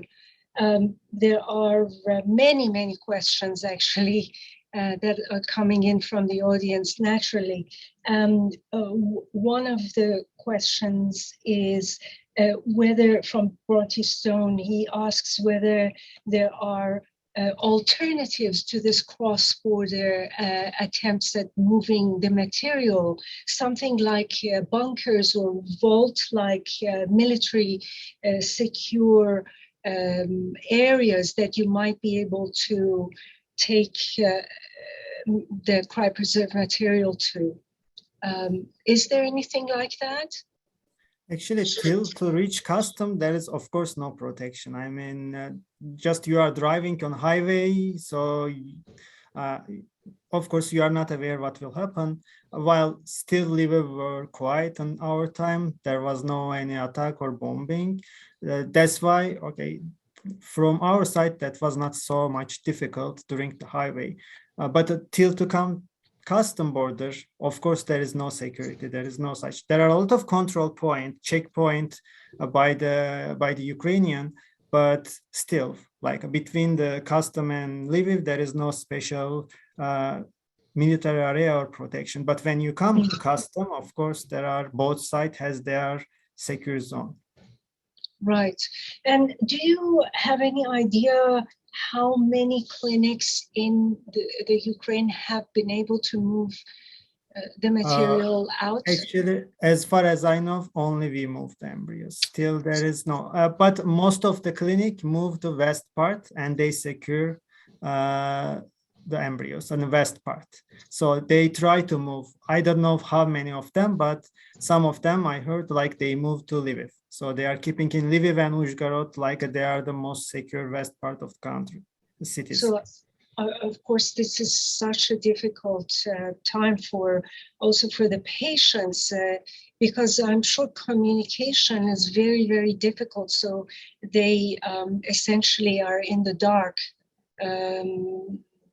There are many questions actually that are coming in from the audience naturally. And one of the questions is whether, from Bronte Stone, he asks whether there are alternatives to this cross-border attempts at moving the material, something like bunkers or vault-like military secure areas that you might be able to take the cryopreserved material to. Is there anything like that? Actually, till to reach custom, there is of course no protection. I mean, just you are driving on highway, so of course you are not aware what will happen. While still Lviv were quiet on our time, there was no any attack or bombing. That's why, okay, from our side, that was not so much difficult during the highway. But till to come custom border, of course, there is no security. There is no such. There are a lot of control point, checkpoint by the Ukrainian, but still, like between the custom and Lviv, there is no special military area or protection. But when you come to custom, of course, there are both sides has their secure zone. Right. And do you have any idea how many clinics in the Ukraine have been able to move the material out? Actually, as far as I know, only we moved the embryos. Still, there is no, but most of the clinic moved the west part and they secure the embryos on the west part. So they try to move. I don't know how many of them, but some of them I heard like they moved to Lviv. So they are keeping in Lviv and Uzhgorod like they are the most secure west part of the country, the cities. So, of course, this is such a difficult time also for the patients, because I'm sure communication is very difficult. So they essentially are in the dark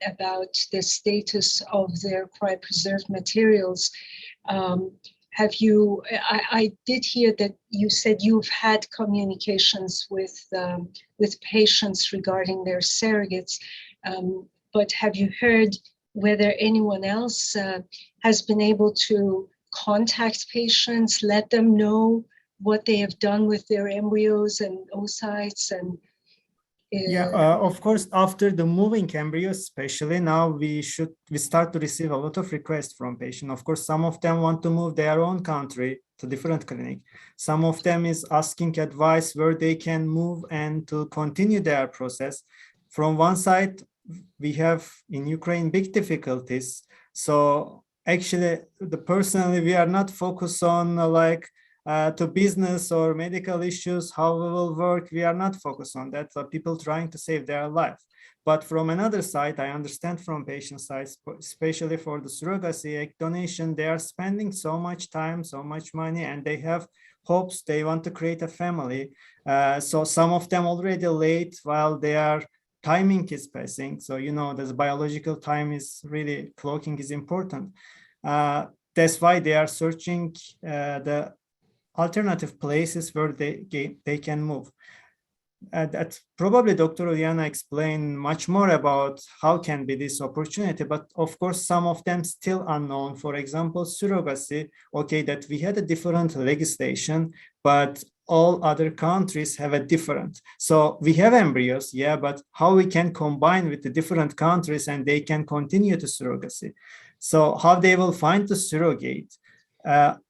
about the status of their cryopreserved materials. Have you? I did hear that you said you've had communications with patients regarding their surrogates, but have you heard whether anyone else has been able to contact patients, let them know what they have done with their embryos and oocytes and? Yeah, of course, after the moving embryos, especially now we start to receive a lot of requests from patients. Of course, some of them want to move their own country to different clinic. Some of them is asking advice where they can move and to continue their process. From one side, we have in Ukraine big difficulties. So actually, personally, we are not focused on to business or medical issues, how we will work. We are not focused on that. So people trying to save their life. But from another side, I understand from patient side, especially for the surrogacy egg donation, they are spending so much time, so much money, and they have hopes, they want to create a family. So some of them already late while their timing is passing. So, you know, the biological time is really, clocking is important. That's why they are searching the alternative places where they can move. That probably Dr. Uliana explained much more about how can be this opportunity, but of course, some of them still unknown. For example, surrogacy, okay, that we had a different legislation, but all other countries have a different. So we have embryos, yeah, but how we can combine with the different countries and they can continue to surrogacy. So how they will find the surrogate,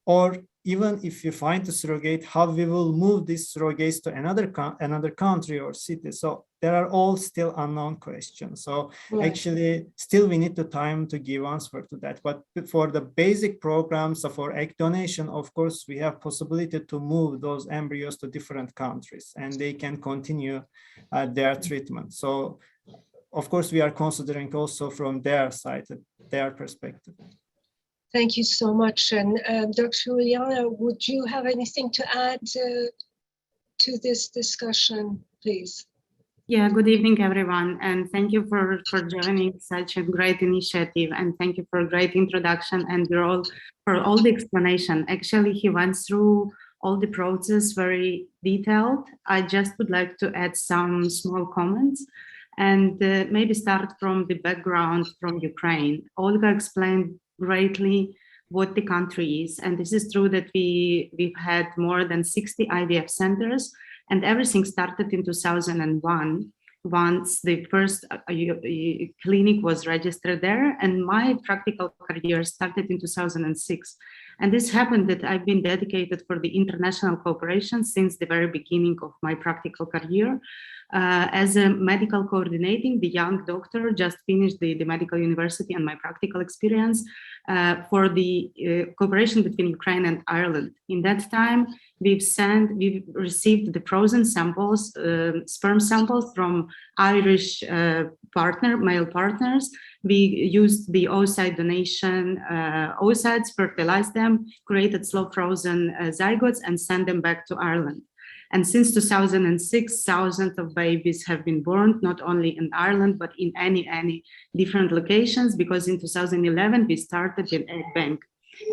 or even if you find the surrogate, how we will move these surrogates to another country or city. So there are all still unknown questions. So actually, still we need the time to give answer to that. But for the basic programs for egg donation, of course, we have possibility to move those embryos to different countries and they can continue their treatment. So of course, we are considering also from their side, their perspective. Thank you so much. And Dr. Uliana, would you have anything to add to this discussion, please? Yeah, good evening, everyone. And thank you for joining such a great initiative. And thank you for a great introduction and Birol for all the explanation. Actually, he went through all the process very detailed. I just would like to add some small comments and maybe start from the background from Ukraine. Olga explained greatly what the country is. And this is true that we've had more than 60 IVF centers, and everything started in 2001 once the first clinic was registered there. And my practical career started in 2006. And this happened that I've been dedicated for the international cooperation since the very beginning of my practical career. As a medical coordinating, the young doctor, just finished the medical university and my practical experience for the cooperation between Ukraine and Ireland. In that time, we've received the frozen samples, sperm samples from Irish male partners. We used the oocyte donation, oocytes, fertilized them, created slow frozen zygotes and sent them back to Ireland. And since 2006, thousands of babies have been born, not only in Ireland, but in any different locations, because in 2011, we started an egg bank.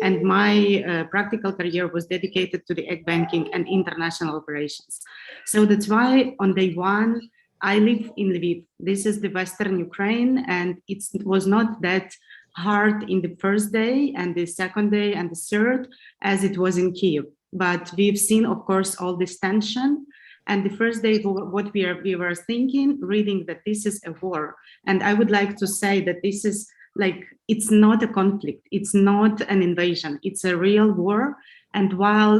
And my practical career was dedicated to the egg banking and international operations. So that's why on day one, I live in Lviv. This is the Western Ukraine, and it was not that hard in the first day and the second day and the third as it was in Kyiv. But we've seen, of course, all this tension. And the first day, what we were thinking, reading that this is a war. And I would like to say that this is like, it's not a conflict. It's not an invasion. It's a real war. And while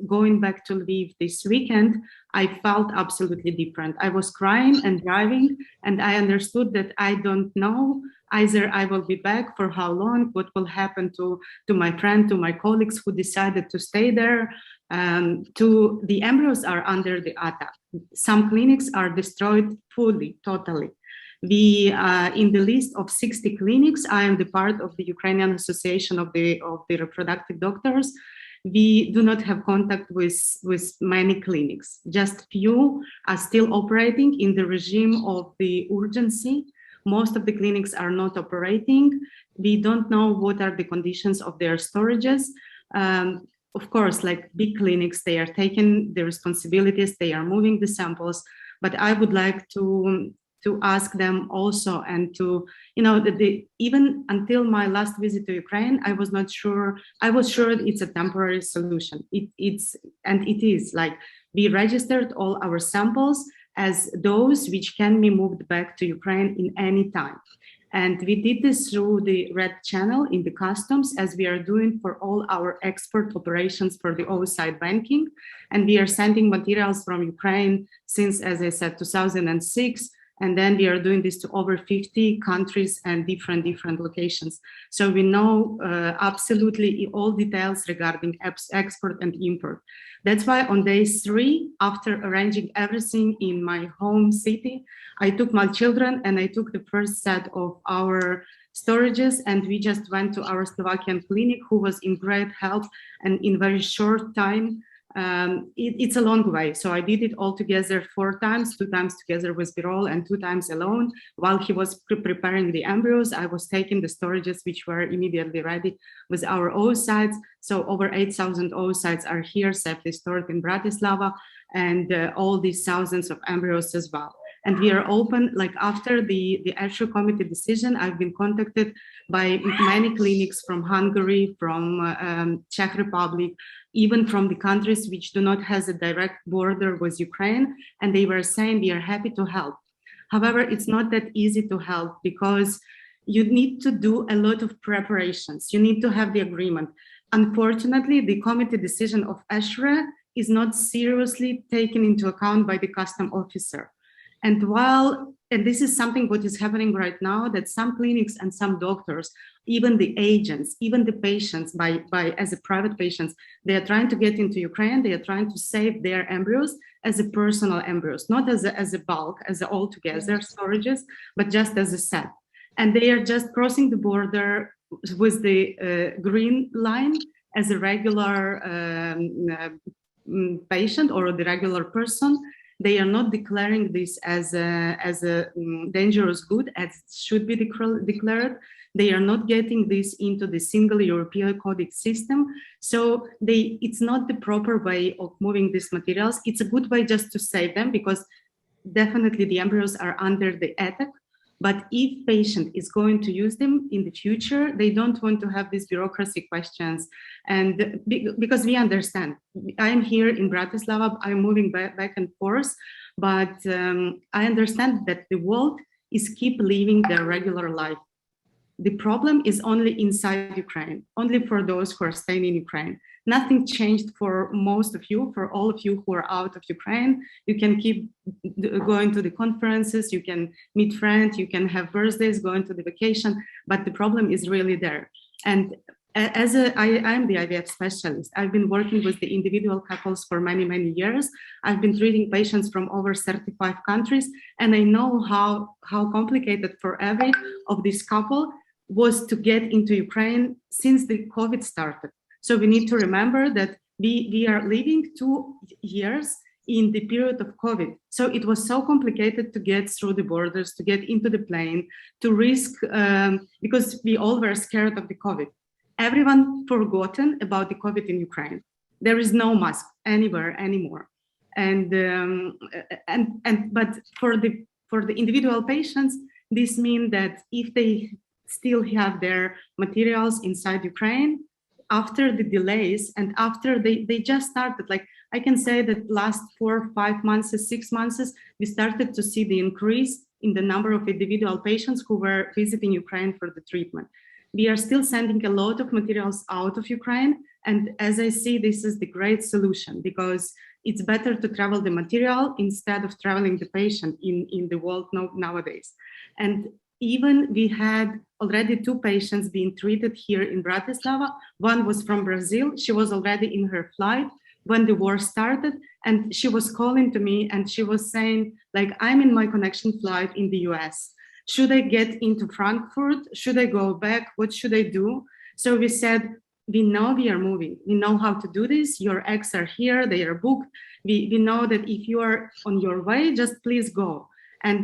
going back to Lviv this weekend, I felt absolutely different. I was crying and driving, and I understood that I don't know either I will be back for how long, what will happen to my friend, to my colleagues who decided to stay there. The embryos are under the attack. Some clinics are destroyed fully, totally. In the list of 60 clinics, I am the part of the Ukrainian Association of the Reproductive Doctors. We do not have contact with many clinics. Just few are still operating in the regime of the urgency. Most of the clinics are not operating. We don't know what are the conditions of their storages. Of course, like big clinics, they are taking the responsibilities, they are moving the samples, but I would like to ask them also, and to, even until my last visit to Ukraine, I was not sure. I was sure it's a temporary solution. It is like we registered all our samples as those which can be moved back to Ukraine in any time. And we did this through the red channel in the customs, as we are doing for all our export operations for the oocyte banking. And we are sending materials from Ukraine since, as I said, 2006. And then we are doing this to over 50 countries and different locations. So we know absolutely all details regarding export and import. That's why on day 3, after arranging everything in my home city, I took my children and I took the first set of our storages, and we just went to our Slovakian clinic, who was in great help, and in very short time. It's a long way, so I did it all together 4 times, 2 times together with Birol and 2 times alone. While he was preparing the embryos, I was taking the storages which were immediately ready with our oocytes. So over 8,000 oocytes are here safely stored in Bratislava, and all these thousands of embryos as well. And we are open, like after the actual committee decision, I've been contacted by many clinics from Hungary, from Czech Republic, even from the countries which do not have a direct border with Ukraine. And they were saying, we are happy to help. However, it's not that easy to help, because you need to do a lot of preparations. You need to have the agreement. Unfortunately, the committee decision of ESHRE is not seriously taken into account by the custom officer. And this is something what is happening right now, that some clinics and some doctors, even the agents, even the patients, as a private patients, they are trying to get into Ukraine. They are trying to save their embryos as a personal embryos, not as a bulk, as a all together storages, but just as a set. And they are just crossing the border with the green line as a regular patient or the regular person. They are not declaring this as a dangerous good, as it should be declared. They are not getting this into the single European codic system. So it's not the proper way of moving these materials. It's a good way just to save them, because definitely the embryos are under the attack. But if patient is going to use them in the future, they don't want to have these bureaucracy questions. And because we understand, I am here in Bratislava, I'm moving back and forth, but I understand that the world is keep living their regular life. The problem is only inside Ukraine, only for those who are staying in Ukraine. Nothing changed for most of you, for all of you who are out of Ukraine. You can keep going to the conferences, you can meet friends, you can have birthdays, going to the vacation, but the problem is really there. And I'm the IVF specialist. I've been working with the individual couples for many, many years. I've been treating patients from over 35 countries, and I know how complicated for every of this couple was to get into Ukraine since the COVID started. So we need to remember that we are living 2 years in the period of COVID. So it was so complicated to get through the borders, to get into the plane, to risk, because we all were scared of the COVID. Everyone forgotten about the COVID in Ukraine. There is no mask anywhere anymore. But for the individual patients, this means that if they still have their materials inside Ukraine, after the delays and after they just started, like I can say that last 4, 5 months, 6 months, we started to see the increase in the number of individual patients who were visiting Ukraine for the treatment. We are still sending a lot of materials out of Ukraine. And as I see, this is the great solution, because it's better to travel the material instead of traveling the patient in the world nowadays. And even we had already 2 patients being treated here in Bratislava. One was from Brazil. She was already in her flight when the war started, and she was calling to me and she was saying, like, I'm in my connection flight in the US. Should I get into Frankfurt? Should I go back? What should I do? So we said, we know we are moving. We know how to do this. Your eggs are here. They are booked. We know that if you are on your way, just please go. And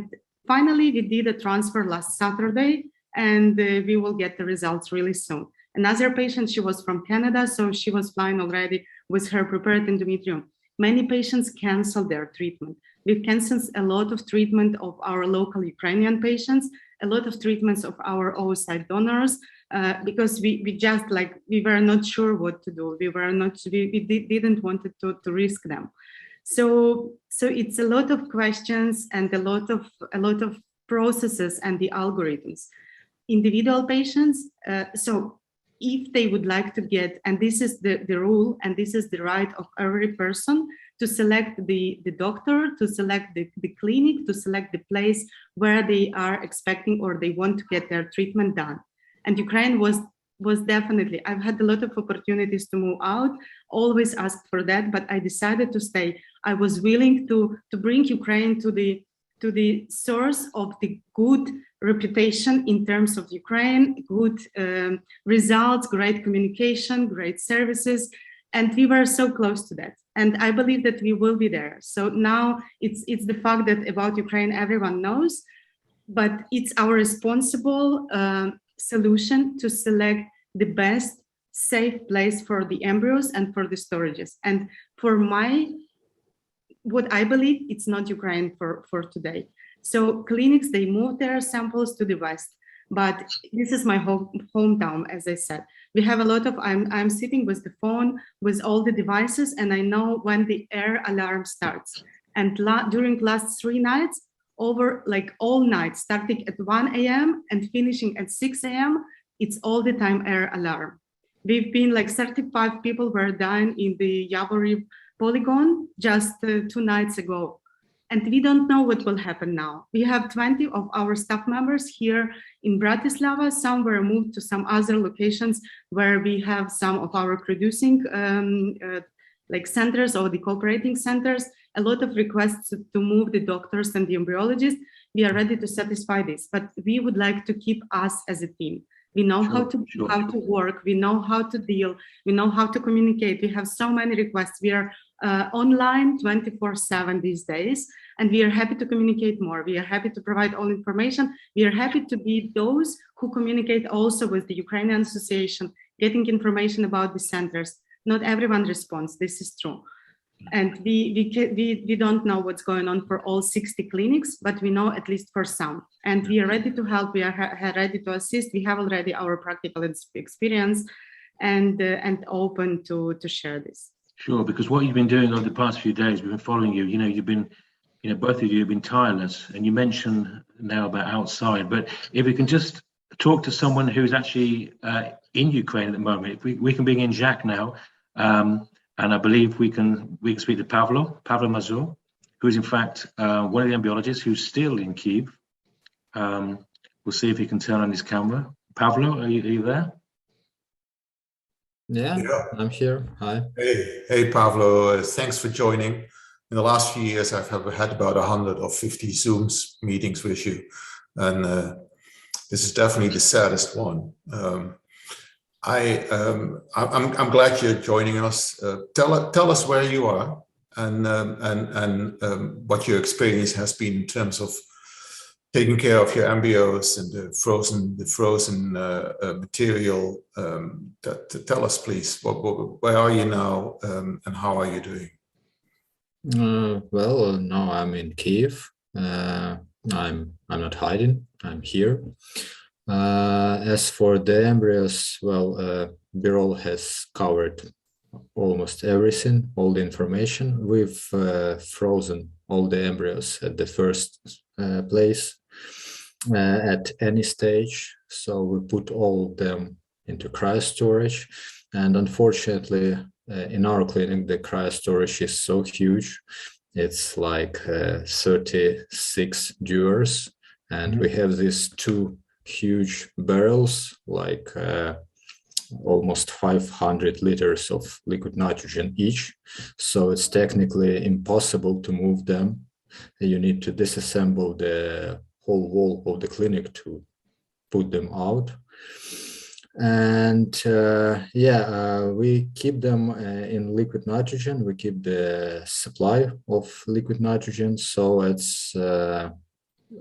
finally, we did a transfer last Saturday, and we will get the results really soon. Another patient, she was from Canada, so she was flying already with her prepared endometrium. Many patients canceled their treatment. We've canceled a lot of treatment of our local Ukrainian patients, a lot of treatments of our oocyte donors, because we just like, we were not sure what to do. We didn't want to risk them. So it's a lot of questions and a lot of processes and the algorithms. Individual patients, so if they would like to get, and this is the rule, and this is the right of every person, to select the doctor, to select the clinic, to select the place where they are expecting or they want to get their treatment done. And Ukraine was was definitely, I've had a lot of opportunities to move out, always asked for that, but I decided to stay. I was willing to bring Ukraine to the source of the good reputation in terms of Ukraine, good results, great communication, great services. And we were so close to that. And I believe that we will be there. So now it's the fact that about Ukraine, everyone knows, but it's our responsible solution to select the best safe place for the embryos and for the storages. And for what I believe, it's not Ukraine for today. So clinics, they move their samples to the West, but this is my hometown, as I said. We have a lot of, I'm sitting with the phone, with all the devices, and I know when the air alarm starts. And during last 3 nights, over like all night, starting at 1 a.m. and finishing at 6 a.m., it's all the time air alarm. We've been like 35 people were dying in the Yavori polygon just 2 nights ago. And we don't know what will happen now. We have 20 of our staff members here in Bratislava. Some were moved to some other locations where we have some of our producing like centers or the cooperating centers. A lot of requests to move the doctors and the embryologists. We are ready to satisfy this, but we would like to keep us as a team. We know how to work. We know how to deal. We know how to communicate. We have so many requests. We are online 24/7 these days, and we are happy to communicate more. We are happy to provide all information. We are happy to be those who communicate also with the Ukrainian Association, getting information about the centers. Not everyone responds. This is true. And we don't know what's going on for all 60 clinics, but we know at least for some. And we are ready to help. We are ready to assist. We have already our practical experience and open to share this. Sure, because what you've been doing over the past few days, we've been following you. You've been, both of you have been tireless. And you mentioned now about outside, but if we can just talk to someone who's actually in Ukraine at the moment, if we can bring in Jacques now. And I believe we can speak to Pavlo Mazur, who is in fact one of the embryologists who's still in Kyiv. We'll see if he can turn on his camera. Pavlo, are you there? Yeah, I'm here. Hi. Hey, Pavlo. Thanks for joining. In the last few years, I've had about 150 Zoom meetings with you, and this is definitely the saddest one. I'm glad you're joining us. Tell us where you are and what your experience has been in terms of taking care of your embryos and the frozen material. Tell us, please. Where are you now, and how are you doing? Well, now I'm in Kyiv. I'm not hiding. I'm here. As for the embryos, well, Birol has covered almost everything, all the information. We've frozen all the embryos at the first place at any stage. So we put all of them into cryo storage. And unfortunately, in our clinic, the cryo storage is so huge. It's like 36 dewars. And we have these 2 huge barrels, like almost 500 liters of liquid nitrogen each. So it's technically impossible to move them. You need to disassemble the whole wall of the clinic to put them out. And we keep them in liquid nitrogen. We keep the supply of liquid nitrogen. So it's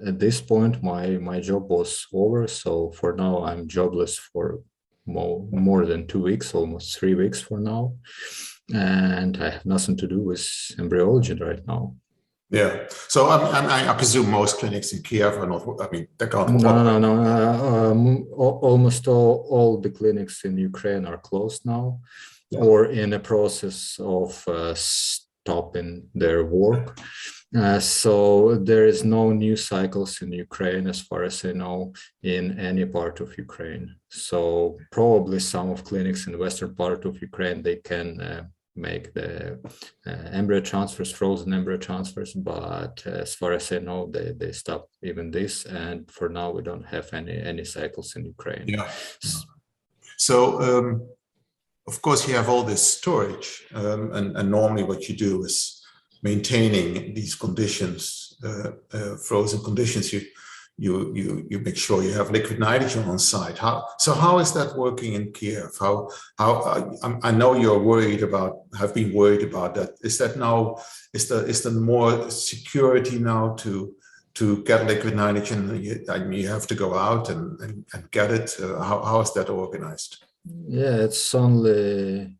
at this point, my job was over. So for now, I'm jobless for more than 2 weeks, almost 3 weeks for now. And I have nothing to do with embryology right now. Yeah. So I presume most clinics in Kiev are not, they can't. No. Almost all the clinics in Ukraine are closed now, or in a process of stopping their work. So there is no new cycles in Ukraine, as far as I know, in any part of Ukraine. So probably some of clinics in the western part of Ukraine, they can make the embryo transfers, frozen embryo transfers, but as far as I know, they stopped even this, and for now we don't have any cycles in Ukraine. Yeah. So, of course, you have all this storage, and normally what you do is maintaining these conditions, frozen conditions. You make sure you have liquid nitrogen on site. How is that working in Kiev? I know you're have been worried about that. Is that now? Is there more security now to get liquid nitrogen? You have to go out and get it. How is that organized? Yeah, it's only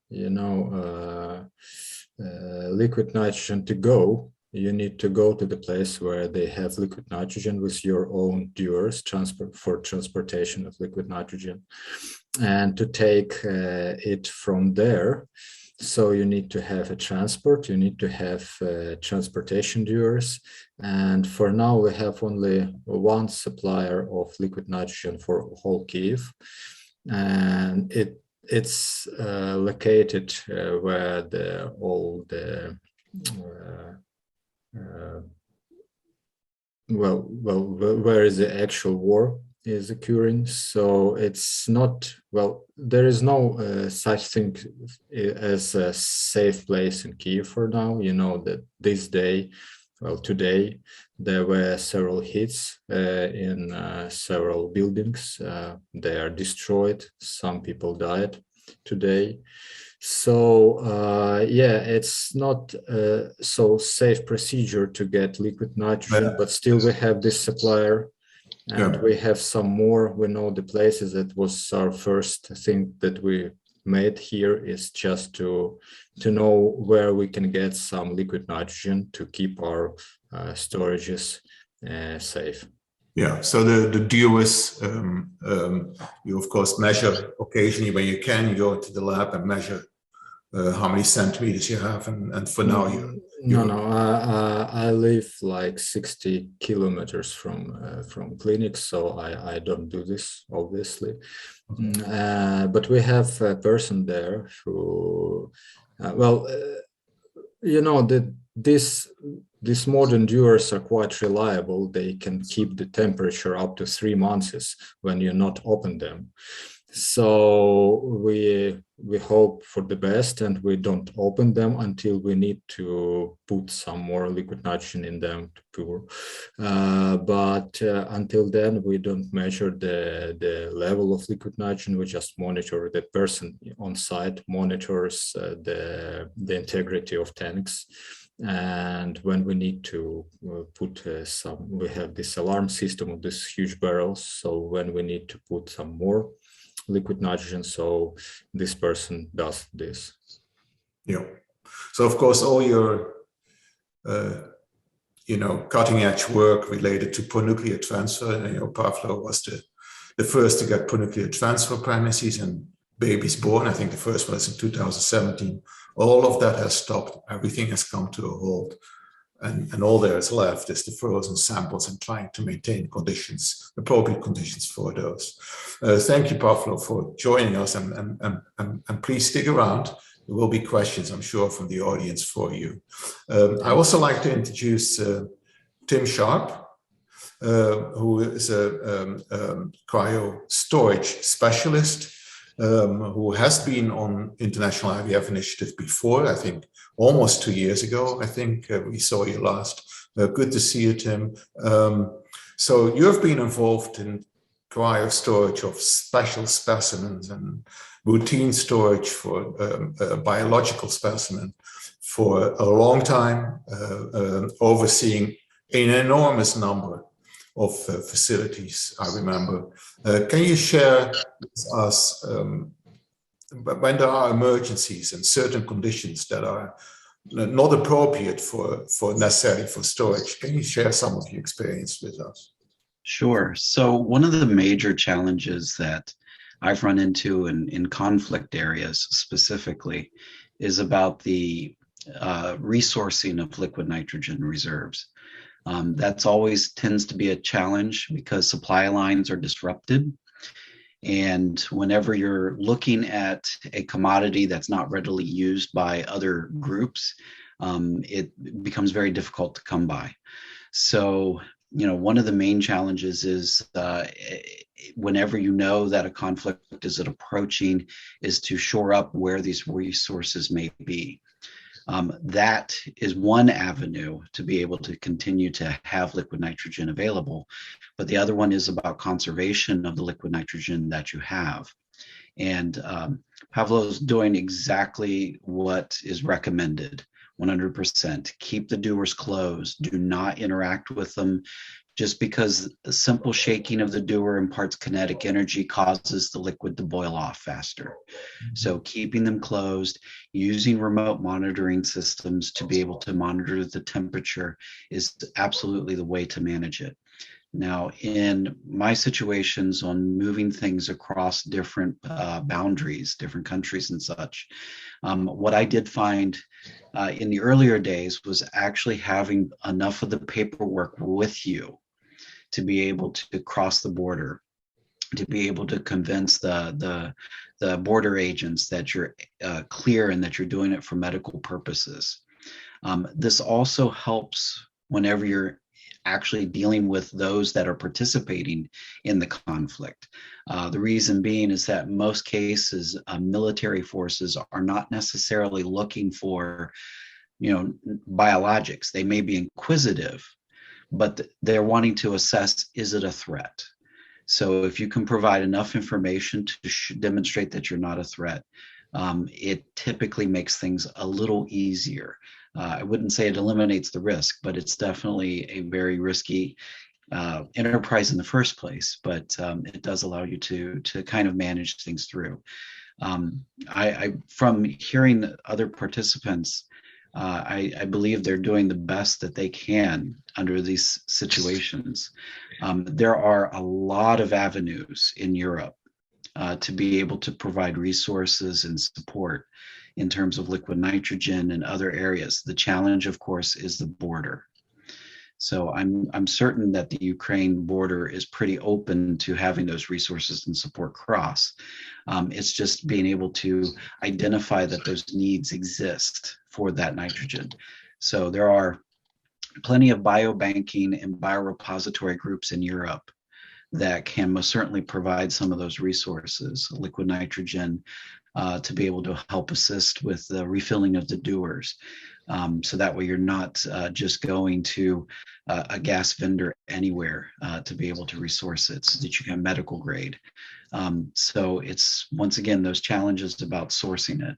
liquid nitrogen to go. You need to go to the place where they have liquid nitrogen with your own dewars for transportation of liquid nitrogen, and to take it from there. So you need to have a transport, you need to have transportation dewars. And for now, we have only one supplier of liquid nitrogen for whole Kiev. And it's located where where is the actual war is occurring. So it's not, there is no such thing as a safe place in Kiev for now. You know that today there were several hits in several buildings. They are destroyed. Some people died today. So it's not so safe procedure to get liquid nitrogen, but still we have this supplier, and we have some more. We know the places. That was our first thing that we made here, is just to know where we can get some liquid nitrogen to keep our storages safe. Yeah, so the dewars, you of course measure occasionally when you can. You go to the lab and measure how many centimeters you have, and for now I live like 60 kilometers from clinics, so I don't do this, obviously. But we have a person there who these modern dewars are quite reliable. They can keep the temperature up to 3 months when you not open them. So we hope for the best, and we don't open them until we need to put some more liquid nitrogen in them to pour. But until then, we don't measure the level of liquid nitrogen. We just monitor. The person on site monitors the integrity of tanks. And when we need to put we have this alarm system of these huge barrels. So when we need to put some more liquid nitrogen, so this person does this. Yeah. So of course, all your cutting edge work related to nuclear transfer. Pavlo was the first to get nuclear transfer pregnancies and babies born. I think the first one was in 2017. All of that has stopped. Everything has come to a halt. And all there is left is the frozen samples and trying to maintain conditions, appropriate conditions for those. Thank you, Pavlo, for joining us, and please stick around. There will be questions, I'm sure, from the audience for you. I also like to introduce Tim Sharp, who is a cryo storage specialist, who has been on International IVF Initiative before, I think almost 2 years ago. I think we saw you last. Good to see you, Tim. So you have been involved in cryo storage of special specimens and routine storage for biological specimen for a long time, overseeing an enormous number of facilities, I remember. Can you share with us when there are emergencies and certain conditions that are not appropriate for necessarily for storage? Can you share some of your experience with us? Sure. So one of the major challenges that I've run into in conflict areas specifically is about the resourcing of liquid nitrogen reserves. That's always tends to be a challenge because supply lines are disrupted. And whenever you're looking at a commodity that's not readily used by other groups, it becomes very difficult to come by. So, one of the main challenges is whenever you know that a conflict is approaching, is to shore up where these resources may be. That is one avenue to be able to continue to have liquid nitrogen available, but the other one is about conservation of the liquid nitrogen that you have. And Pavlo's doing exactly what is recommended, 100%. Keep the dewars closed. Do not interact with them. Just because a simple shaking of the dewar imparts kinetic energy causes the liquid to boil off faster. So keeping them closed, using remote monitoring systems to be able to monitor the temperature is absolutely the way to manage it. Now, in my situations on moving things across different boundaries, different countries and such, what I did find in the earlier days was actually having enough of the paperwork with you to be able to cross the border, to be able to convince the border agents that you're clear and that you're doing it for medical purposes. This also helps whenever you're actually dealing with those that are participating in the conflict. The reason being is that in most cases, military forces are not necessarily looking for, biologics. They may be inquisitive, but they're wanting to assess, is it a threat? So if you can provide enough information to demonstrate that you're not a threat, it typically makes things a little easier. I wouldn't say it eliminates the risk, but it's definitely a very risky enterprise in the first place, but it does allow you to kind of manage things through. I from hearing other participants, I believe they're doing the best that they can under these situations. There are a lot of avenues in Europe to be able to provide resources and support in terms of liquid nitrogen and other areas. The challenge, of course, is the border. So I'm certain that the Ukraine border is pretty open to having those resources and support cross. It's just being able to identify that those needs exist for that nitrogen. So there are plenty of biobanking and biorepository groups in Europe that can most certainly provide some of those resources, liquid nitrogen, to be able to help assist with the refilling of the dewars. So that way you're not just going to a gas vendor anywhere to be able to resource it, so that you can have medical grade. So it's, once again, those challenges about sourcing it.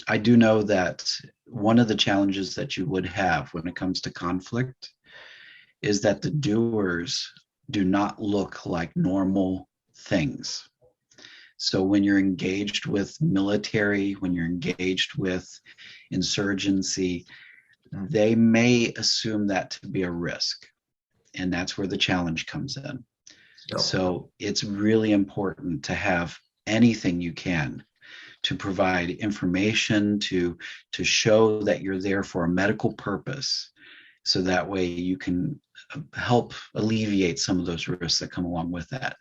I do know that one of the challenges that you would have when it comes to conflict is that the dewars do not look like normal things. So when you're engaged with military, when you're engaged with insurgency, they may assume that to be a risk. And that's where the challenge comes in. Yep. So it's really important to have anything you can to provide information, to show that you're there for a medical purpose. So that way you can help alleviate some of those risks that come along with that.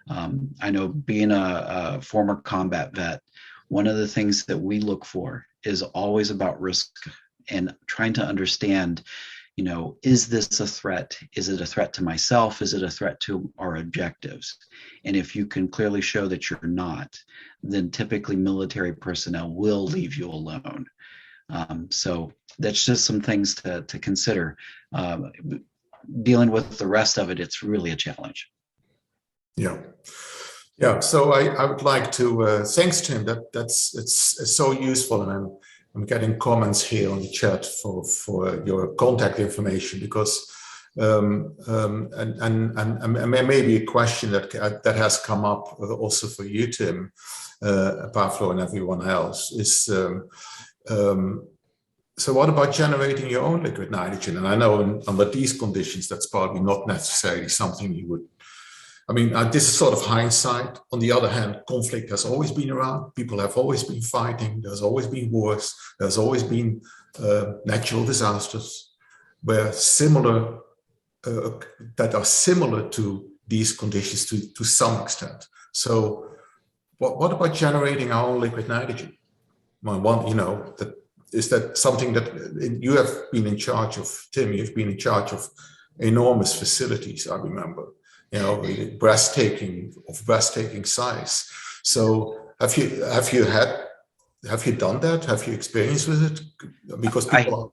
I know, being a former combat vet, one of the things that we look for is always about risk and trying to understand, is this a threat? Is it a threat to myself? Is it a threat to our objectives? And if you can clearly show that you're not, then typically military personnel will leave you alone. So that's just some things to consider. Dealing with the rest of it, it's really a challenge. Yeah. So I would like to thanks to him. It's so useful, and I'm getting comments here on the chat for your contact information, because and maybe a question that has come up also for you, Tim, Pavlo, and everyone else is. So what about generating your own liquid nitrogen? And I know under these conditions, that's probably not necessarily something you would. I mean, this is sort of hindsight. On the other hand, conflict has always been around. People have always been fighting. There's always been wars. There's always been natural disasters where that are similar to these conditions to some extent. So what about generating our own liquid nitrogen? Is that something that you have been in charge of, Tim? You've been in charge of enormous facilities, I remember. you know, really breathtaking size. So have you done that? Have you experienced with it? Because people.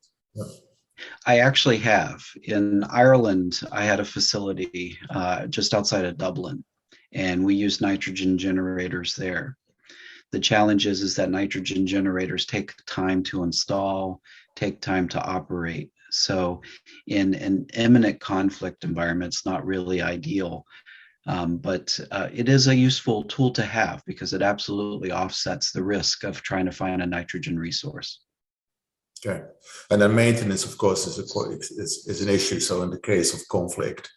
I actually have. In Ireland, I had a facility just outside of Dublin, and we used nitrogen generators there. The challenge is that nitrogen generators take time to install, take time to operate. So in an imminent conflict environment, it's not really ideal. But it is a useful tool to have because it absolutely offsets the risk of trying to find a nitrogen resource. Okay, and then maintenance, of course, is an issue. So in the case of conflict,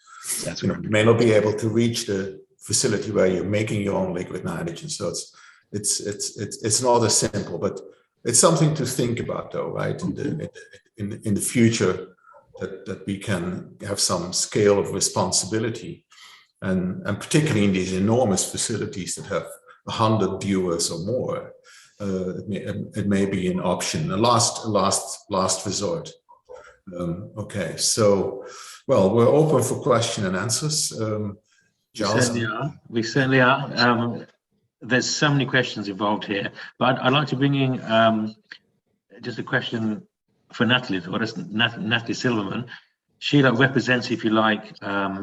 you may not be able to reach the facility where you're making your own liquid nitrogen. So it's not as simple, but it's something to think about, though, right? In the future, that we can have some scale of responsibility, and particularly in these enormous facilities that have 100 viewers or more. It may be an option, a last resort. Okay, so, well, we're open for question and answers. Giles? We certainly are. There's so many questions involved here, but I'd like to bring in just a question for Natalie, or Natalie Silverman. She represents, if you like,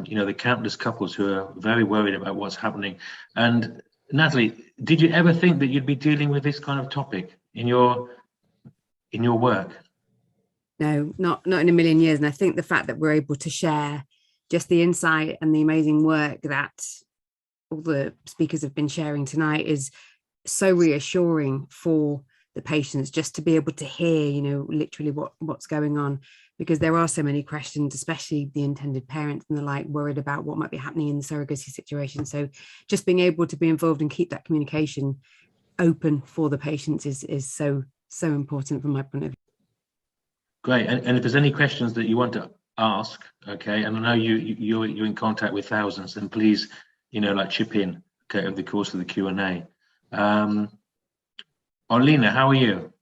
you know, the countless couples who are very worried about what's happening. And Natalie, did you ever think that you'd be dealing with this kind of topic in your work? No, not in a million years. And I think the fact that we're able to share just the insight and the amazing work that all the speakers have been sharing tonight is so reassuring for the patients, just to be able to hear, you know, literally what's going on, because there are so many questions, especially the intended parents and the like, worried about what might be happening in the surrogacy situation. So just being able to be involved and keep that communication open for the patients is so important from my point of view. Great. And if there's any questions that you want to ask, okay, and I know you're in contact with thousands, then please, you know, like chip in, okay, over the course of the Q&A. Olena, how are you?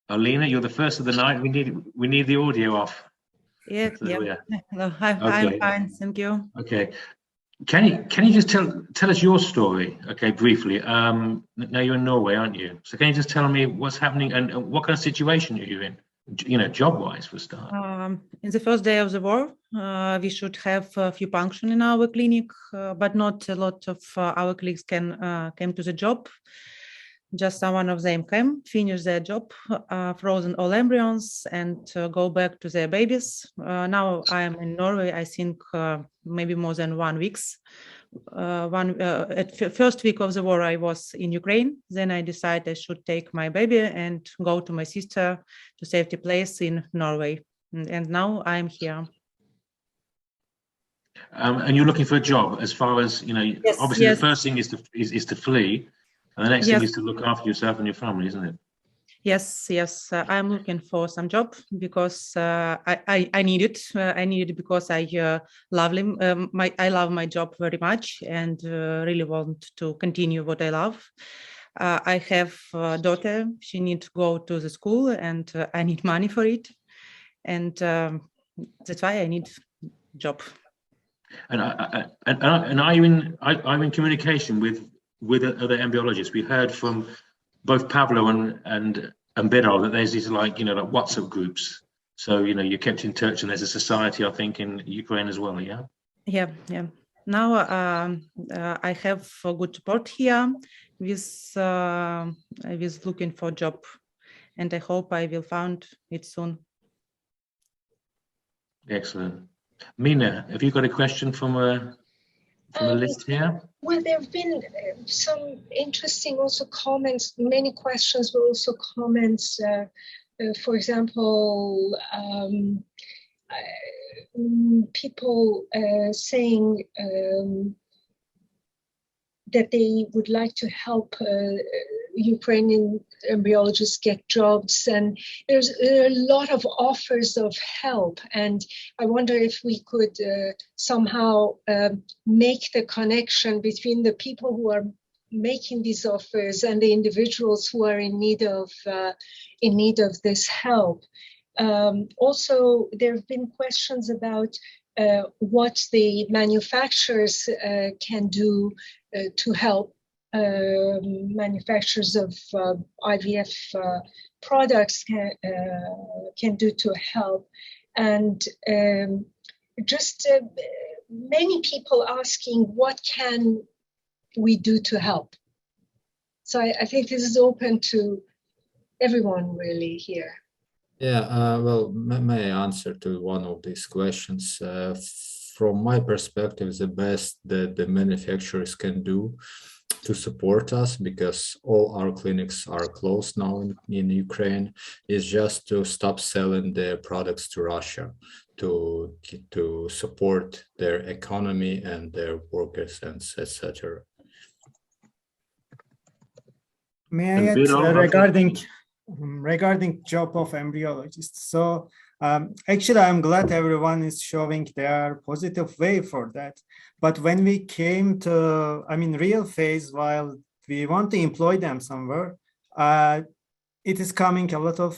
Olena, you're the first of the night. We need the audio off. Yeah. Hello, I'm fine, thank you. Okay. Can you just tell us your story, okay, briefly? Now you're in Norway, aren't you? So can you just tell me what's happening and what kind of situation you're in, you know, job-wise for a start? In the first day of the war, we should have a few punctions in our clinic, but not a lot of our colleagues came to the job. Just one of them came, finish their job, frozen all embryos, and go back to their babies. Now I am in Norway, I think maybe more than 1 week. At first week of the war, I was in Ukraine. Then I decided I should take my baby and go to my sister to safety place in Norway. And now I'm here. And you're looking for a job, as far as, you know, yes, obviously yes. The first thing is to flee. And the next thing is to look after yourself and your family, isn't it? Yes. I'm looking for some job because I need it. I need it because I love my job very much and really want to continue what I love. I have a daughter. She needs to go to the school, and I need money for it, and that's why I need a job. And are you in communication with other embryologists? We heard from both Pavlo and Birol that there's these like WhatsApp groups. So you're kept in touch, and there's a society, I think, in Ukraine as well. Yeah. Now I have a good support here with looking for a job, and I hope I will find it soon. Excellent. Mina, have you got a question from a list here? Well, there have been some interesting also comments. Many questions were also comments. For example, people saying that they would like to help Ukrainian embryologists get jobs, and there are a lot of offers of help, and I wonder if we could somehow make the connection between the people who are making these offers and the individuals who are in need of this help. Also, there have been questions about what the manufacturers can do to help manufacturers of IVF products can do to help. And just many people asking, what can we do to help? So I think this is open to everyone really here. Yeah, well, may I answer to one of these questions? From my perspective, the best that the manufacturers can do to support us, because all our clinics are closed now in Ukraine, is just to stop selling their products to Russia, to support their economy and their workers and etc. May I add regarding job of embryologists? So actually, I'm glad everyone is showing their positive way for that. But when we came to, real phase, while we want to employ them somewhere, it is coming a lot of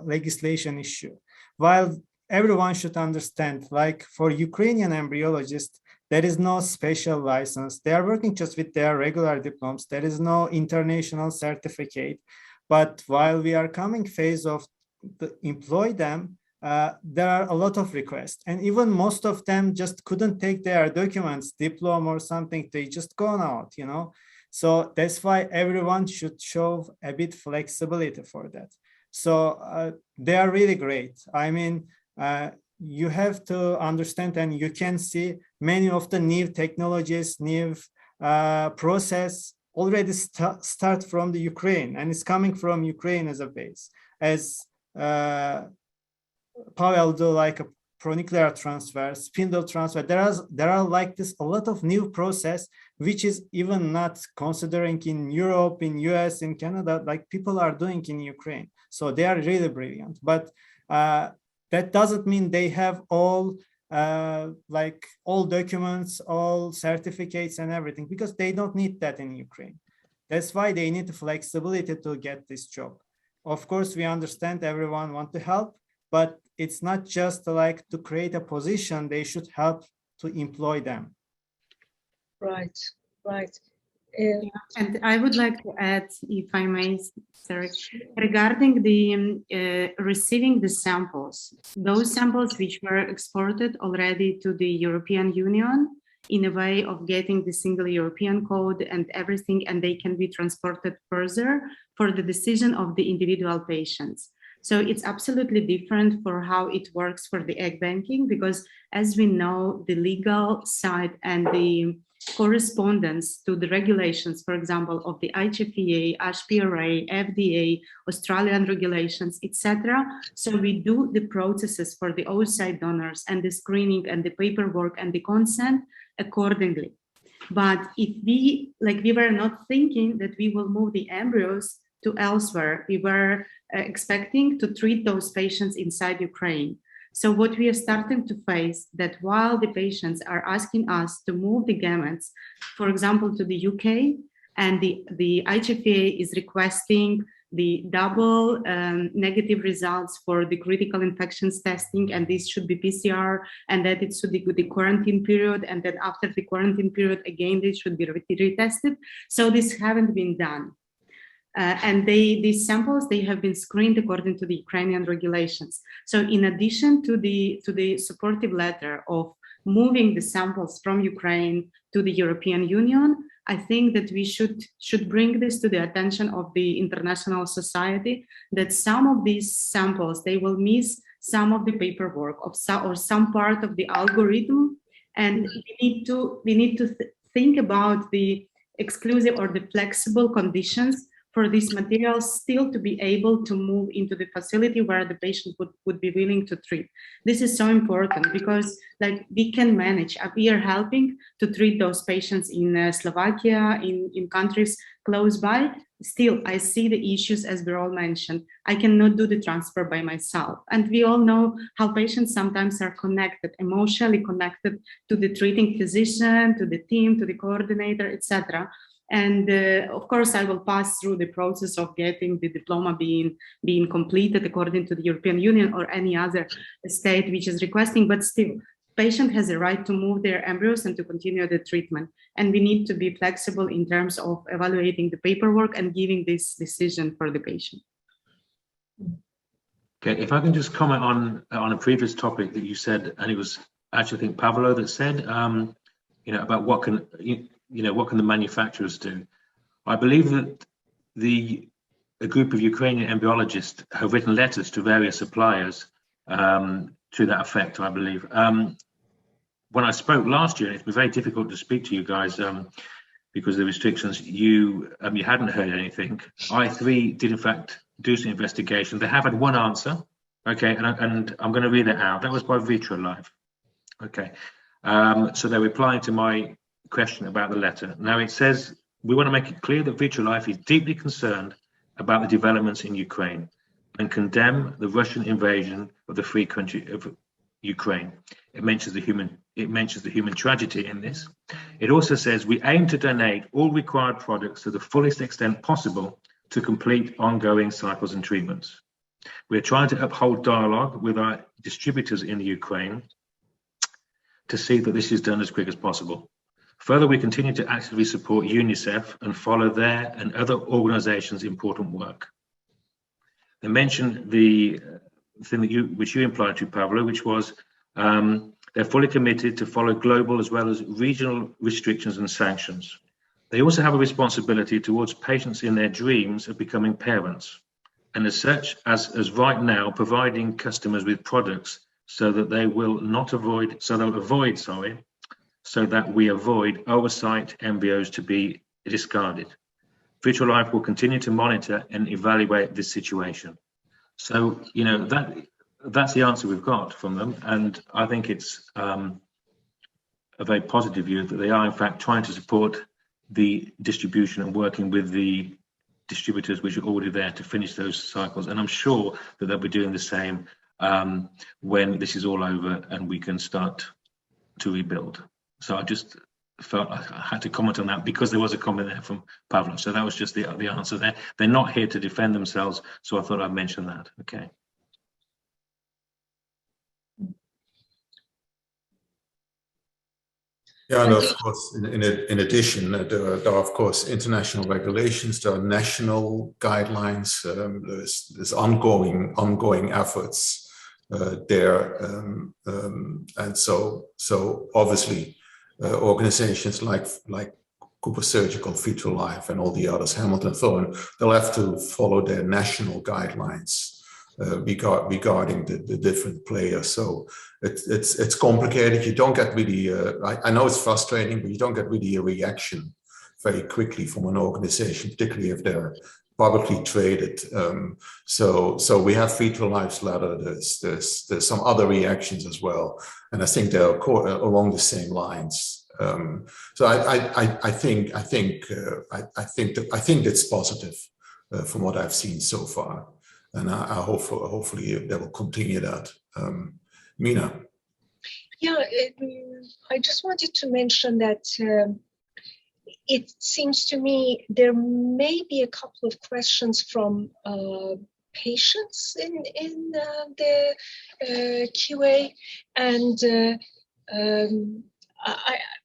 legislation issue. While everyone should understand, like for Ukrainian embryologists, there is no special license. They are working just with their regular diplomas. There is no international certificate. But while we are coming phase of employ them, there are a lot of requests. And even most of them just couldn't take their documents, diploma or something. They just gone out, So that's why everyone should show a bit flexibility for that. So they are really great. You have to understand, and you can see many of the new technologies, new process already start from the Ukraine, and it's coming from Ukraine as a base. As Pavel do like a pronuclear transfer, spindle transfer. There are like this a lot of new process which is even not considering in Europe, in US, in Canada, like people are doing in Ukraine. So they are really brilliant. But that doesn't mean they have all all documents, all certificates and everything, because they don't need that in Ukraine. That's why they need the flexibility to get this job. Of course, we understand everyone want to help, but it's not just like to create a position, they should help to employ them. Right. Yeah, and I would like to add, if I may, sorry, regarding the receiving the samples, those samples which were exported already to the European Union in a way of getting the single European code and everything, and they can be transported further for the decision of the individual patients. So it's absolutely different for how it works for the egg banking, because as we know, the legal side and the correspondence to the regulations, for example, of the HFEA, HPRA, FDA, Australian regulations, etc. So we do the processes for the oocyte donors and the screening and the paperwork and the consent accordingly. But if we were not thinking that we will move the embryos to elsewhere, we were expecting to treat those patients inside Ukraine. So what we are starting to face, that while the patients are asking us to move the gametes, for example, to the UK, and the HFA is requesting the double negative results for the critical infections testing, and this should be PCR, and that it should be the quarantine period, and then after the quarantine period, again, they should be retested. So this haven't been done. And these samples, they have been screened according to the Ukrainian regulations. So in addition to the supportive letter of moving the samples from Ukraine to the European Union, I think that we should bring this to the attention of the international society, that some of these samples, they will miss some of the paperwork or some part of the algorithm. And we need to think about the exclusive or the flexible conditions for these materials still to be able to move into the facility where the patient would be willing to treat. This is so important because we can manage, we are helping to treat those patients in Slovakia, in countries close by. Still, I see the issues as Birol mentioned. I cannot do the transfer by myself. And we all know how patients sometimes are connected, emotionally connected to the treating physician, to the team, to the coordinator, etc. And of course, I will pass through the process of getting the diploma being completed according to the European Union or any other state which is requesting, but still, patient has a right to move their embryos and to continue the treatment. And we need to be flexible in terms of evaluating the paperwork and giving this decision for the patient. Okay, if I can just comment on a previous topic that you said, and it was actually, I think, Pavlo that said, about what can the manufacturers do. I believe that a group of Ukrainian embryologists have written letters to various suppliers to that effect, I believe. When I spoke last year, it's been very difficult to speak to you guys because of the restrictions. You hadn't heard anything. I3 did in fact do some investigation. They have had one answer, okay, and I'm going to read it out. That was by Birol. Okay, so they're replying to my question about the letter. Now it says, we want to make it clear that Birol is deeply concerned about the developments in Ukraine and condemn the Russian invasion of the free country of Ukraine. It mentions the human tragedy in this. It also says we aim to donate all required products to the fullest extent possible to complete ongoing cycles and treatments. We're trying to uphold dialogue with our distributors in the Ukraine to see that this is done as quick as possible. Further, we continue to actively support UNICEF and follow their and other organizations' important work. They mentioned the thing that which you implied to, Pavlo, which was they're fully committed to follow global as well as regional restrictions and sanctions. They also have a responsibility towards patients in their dreams of becoming parents, and as such, as right now, providing customers with products so that they will not avoid, so that we avoid oversight embryos to be discarded. Birol will continue to monitor and evaluate this situation. So, that's the answer we've got from them. And I think it's a very positive view that they are in fact trying to support the distribution and working with the distributors which are already there to finish those cycles. And I'm sure that they'll be doing the same when this is all over and we can start to rebuild. So I just felt I had to comment on that because there was a comment there from Pavlo. So that was just the answer there. They're not here to defend themselves, so I thought I'd mention that. Okay. Yeah, and of course, in addition, there are of course international regulations. There are national guidelines. There's ongoing efforts there, and so obviously. Organizations like Cooper Surgical, Fetal Life, and all the others, Hamilton Thorne, they'll have to follow their national guidelines regarding the different players. So it's complicated. You don't get really, I know it's frustrating, but you don't get really a reaction very quickly from an organization, particularly if they're publicly traded. So we have Fetal Life's letter. There's some other reactions as well, and I think they're along the same lines. So I think it's positive from what I've seen so far, and I hopefully they will continue that. Mina. Yeah, I just wanted to mention that. It seems to me there may be a couple of questions from patients in the QA, and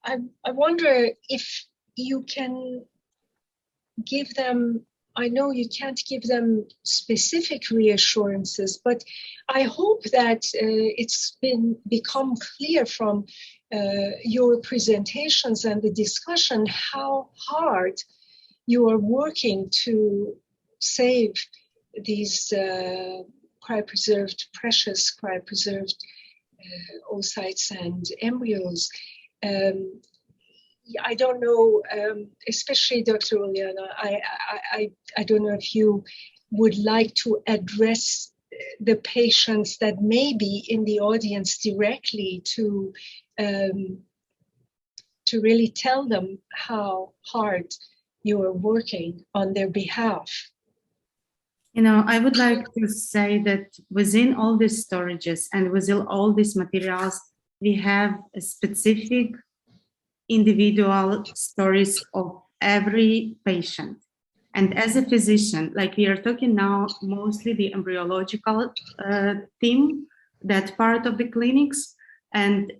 I wonder if you can give them. I know you can't give them specific reassurances, but I hope that it's become clear from your presentations and the discussion how hard you are working to save these precious cryopreserved oocytes and embryos. I don't know, especially Dr. Uliana, I don't know if you would like to address the patients that may be in the audience directly to really tell them how hard you are working on their behalf. I would like to say that within all these storages and within all these materials, we have a specific individual stories of every patient. And as a physician, like we are talking now, mostly the embryological team, that part of the clinics, and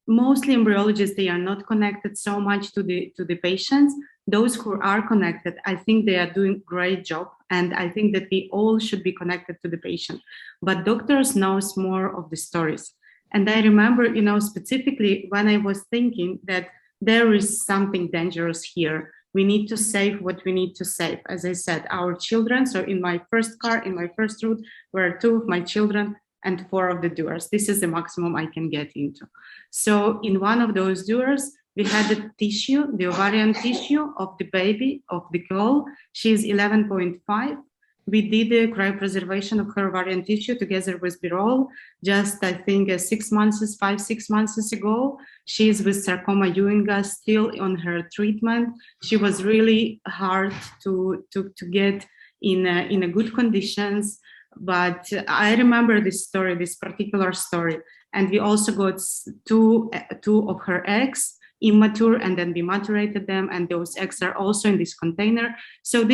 mostly embryologists, they are not connected so much to the patients. Those who are connected, I think they are doing a great job. And I think that we all should be connected to the patient. But doctors knows more of the stories. And I remember, you know, specifically when I was thinking that there is something dangerous here. We need to save what we need to save. As I said, our children. So in my first car, in my first route, were 2 of my children and 4 of the doers. This is the maximum I can get into. So in one of those doers, we had the tissue, the ovarian tissue of the baby, of the girl. She is 11.5. We did the cryopreservation of her ovarian tissue together with Birol, just I think 6 months ago. She is with sarcoma Ewinga, still on her treatment. She was really hard to get in a good conditions. But I remember this story, this particular story. And we also got two of her eggs, immature, and then we maturated them. And those eggs are also in this container. So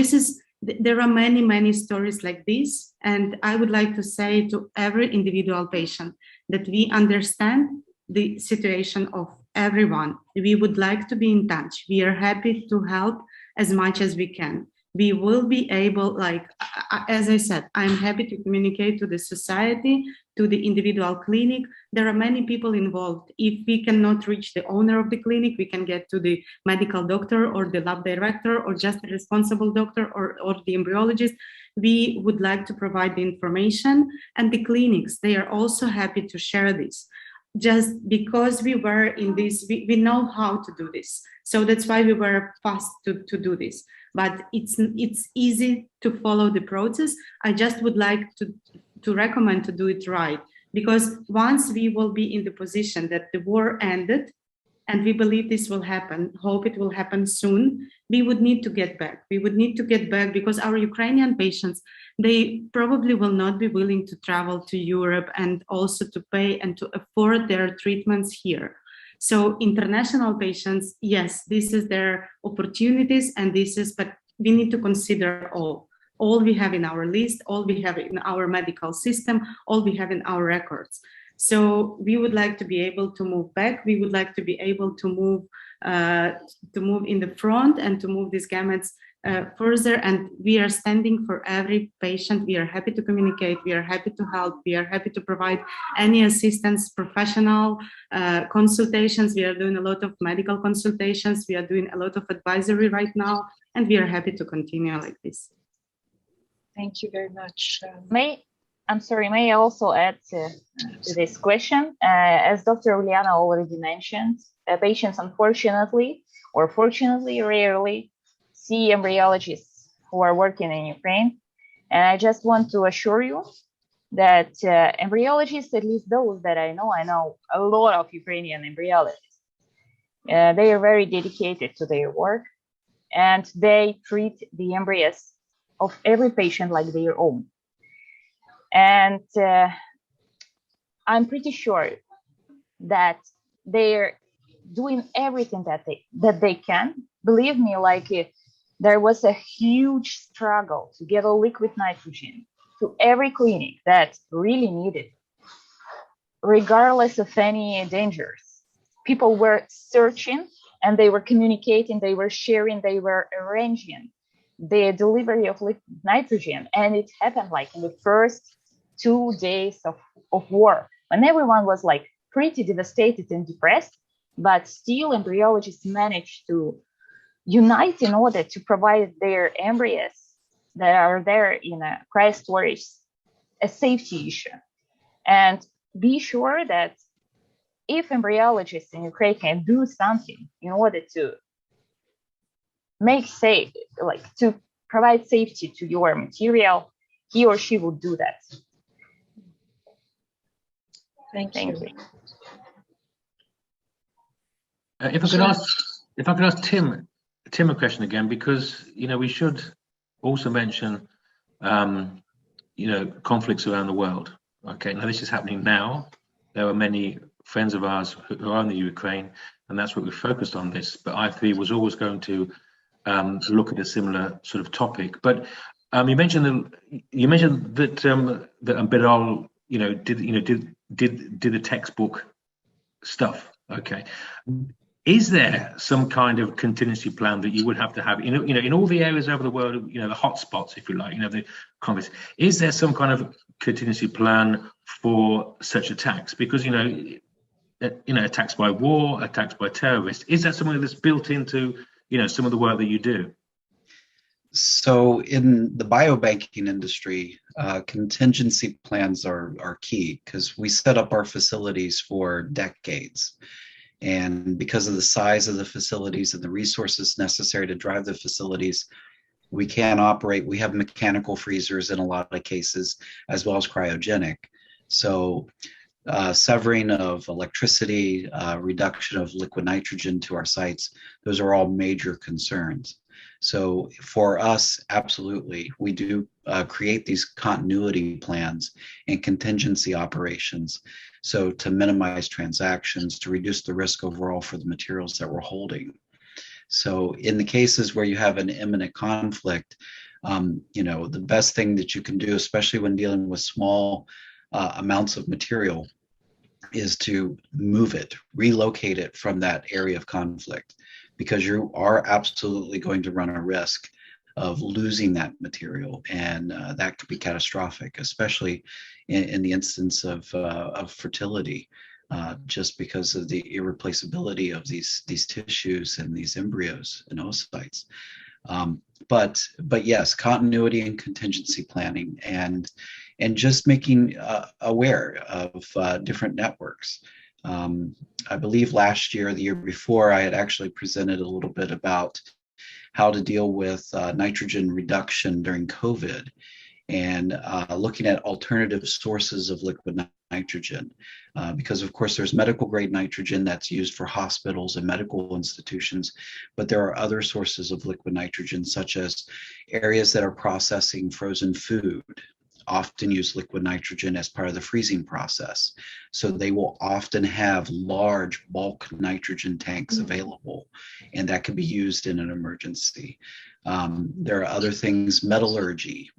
there are many, many stories like this. And I would like to say to every individual patient that we understand the situation of everyone. We would like to be in touch. We are happy to help as much as we can. We will be able, like, as I said, I'm happy to communicate to the society, to the individual clinic. There are many people involved. If we cannot reach the owner of the clinic, we can get to the medical doctor or the lab director or just the responsible doctor or the embryologist. We would like to provide the information, and the clinics, they are also happy to share this. Just because we were in this, we know how to do this. So that's why we were fast to do this. But it's easy to follow the process. I just would like to recommend to do it right, because once we will be in the position that the war ended, and we believe this will happen, hope it will happen soon, we would need to get back. We would need to get back because our Ukrainian patients, they probably will not be willing to travel to Europe and also to pay and to afford their treatments here. So international patients, yes, this is their opportunities, and but we need to consider all we have in our list, all we have in our medical system, all we have in our records. So we would like to be able to move back. We would like to be able to move in the front and to move these gametes further. And we are standing for every patient. We are happy to communicate. We are happy to help. We are happy to provide any assistance, professional consultations. We are doing a lot of medical consultations. We are doing a lot of advisory right now, and we are happy to continue like this. Thank you very much. May I also add to this question? As Dr. Uliana already mentioned, patients unfortunately or fortunately rarely see embryologists who are working in Ukraine. And I just want to assure you that embryologists, at least those that I know a lot of Ukrainian embryologists. They are very dedicated to their work, and they treat the embryos of every patient like their own. And I'm pretty sure that they're doing everything that they can. Believe me, there was a huge struggle to get a liquid nitrogen to every clinic that really needed, regardless of any dangers. People were searching and they were communicating, they were sharing, they were arranging the delivery of liquid nitrogen. And it happened in the first 2 days of war, when everyone was pretty devastated and depressed, but still embryologists managed to unite in order to provide their embryos that are there in a cryo storage a safety issue. And be sure that if embryologists in Ukraine can do something in order to make safe, to provide safety to your material, he or she will do that. Thank you. If I could ask Tim a question again, because we should also mention conflicts around the world. Okay, now this is happening now. There are many friends of ours who are in the Ukraine, and that's what we focused on this. But I3 was always going to look at a similar sort of topic. But you mentioned that Birol, did the textbook stuff. Okay. Is there some kind of contingency plan that you would have to have, in all the areas over the world, the hotspots, if you like, the conflicts? Is there some kind of contingency plan for such attacks? Because attacks by war, attacks by terrorists, is that something that's built into some of the work that you do? So in the biobanking industry, contingency plans are key, because we set up our facilities for decades. And because of the size of the facilities and the resources necessary to drive the facilities, we can operate. We have mechanical freezers in a lot of cases, as well as cryogenic. So severing of electricity, reduction of liquid nitrogen to our sites, those are all major concerns. So for us, absolutely, we do create these continuity plans and contingency operations. So to minimize transactions, to reduce the risk overall for the materials that we're holding. So in the cases where you have an imminent conflict, the best thing that you can do, especially when dealing with small amounts of material, is to move it, relocate it from that area of conflict, because you are absolutely going to run a risk of losing that material, and that could be catastrophic, especially in the instance of fertility, just because of the irreplaceability of these tissues and these embryos and oocytes. But yes, continuity and contingency planning, and just making aware of different networks. I believe last year, or the year before, I had actually presented a little bit about how to deal with nitrogen reduction during COVID, and looking at alternative sources of liquid nitrogen. Because of course there's medical grade nitrogen that's used for hospitals and medical institutions, but there are other sources of liquid nitrogen, such as areas that are processing frozen food, often use liquid nitrogen as part of the freezing process. So they will often have large bulk nitrogen tanks available, and that can be used in an emergency. There are other things, metallurgy.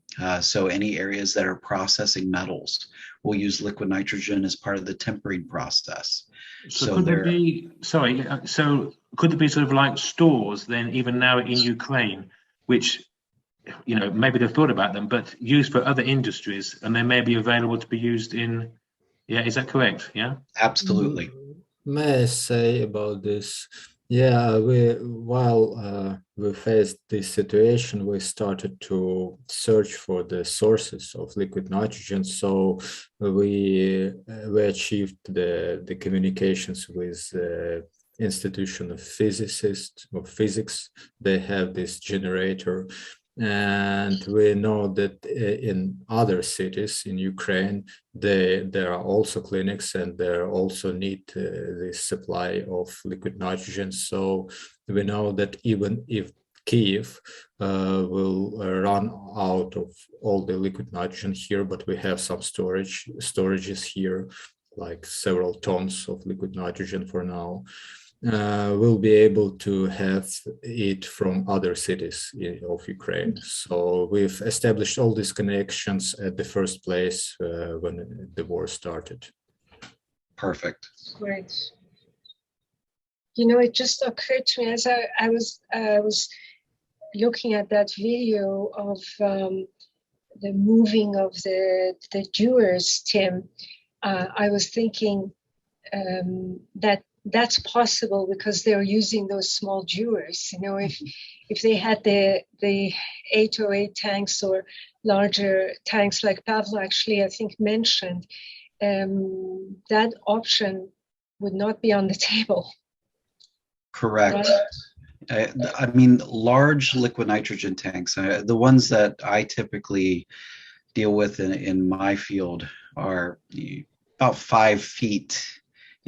So any areas that are processing metals will use liquid nitrogen as part of the tempering process. So could there be sort of like stores then, even now in Ukraine, which maybe they've thought about them, but used for other industries, and they may be available to be used in, is that correct? Yeah, absolutely. May I say about this? Yeah, while we faced this situation, we started to search for the sources of liquid nitrogen. So we achieved the communications with Institution of Physicists of Physics. They have this generator. And we know that in other cities in Ukraine, there are also clinics, and there also need this supply of liquid nitrogen. So we know that even if Kyiv will run out of all the liquid nitrogen here, but we have some storages here, like several tons of liquid nitrogen for now. Will be able to have it from other cities of Ukraine. So we've established all these connections at the first place when the war started. Perfect. Great. It just occurred to me as I was looking at that video of the moving of the dewars, Tim. I was thinking that that's possible because they're using those small dewars. If they had the 808 tanks or larger tanks like Pavlo actually, I think, mentioned, that option would not be on the table. Correct. Right? I mean, large liquid nitrogen tanks, the ones that I typically deal with in my field are about 5 feet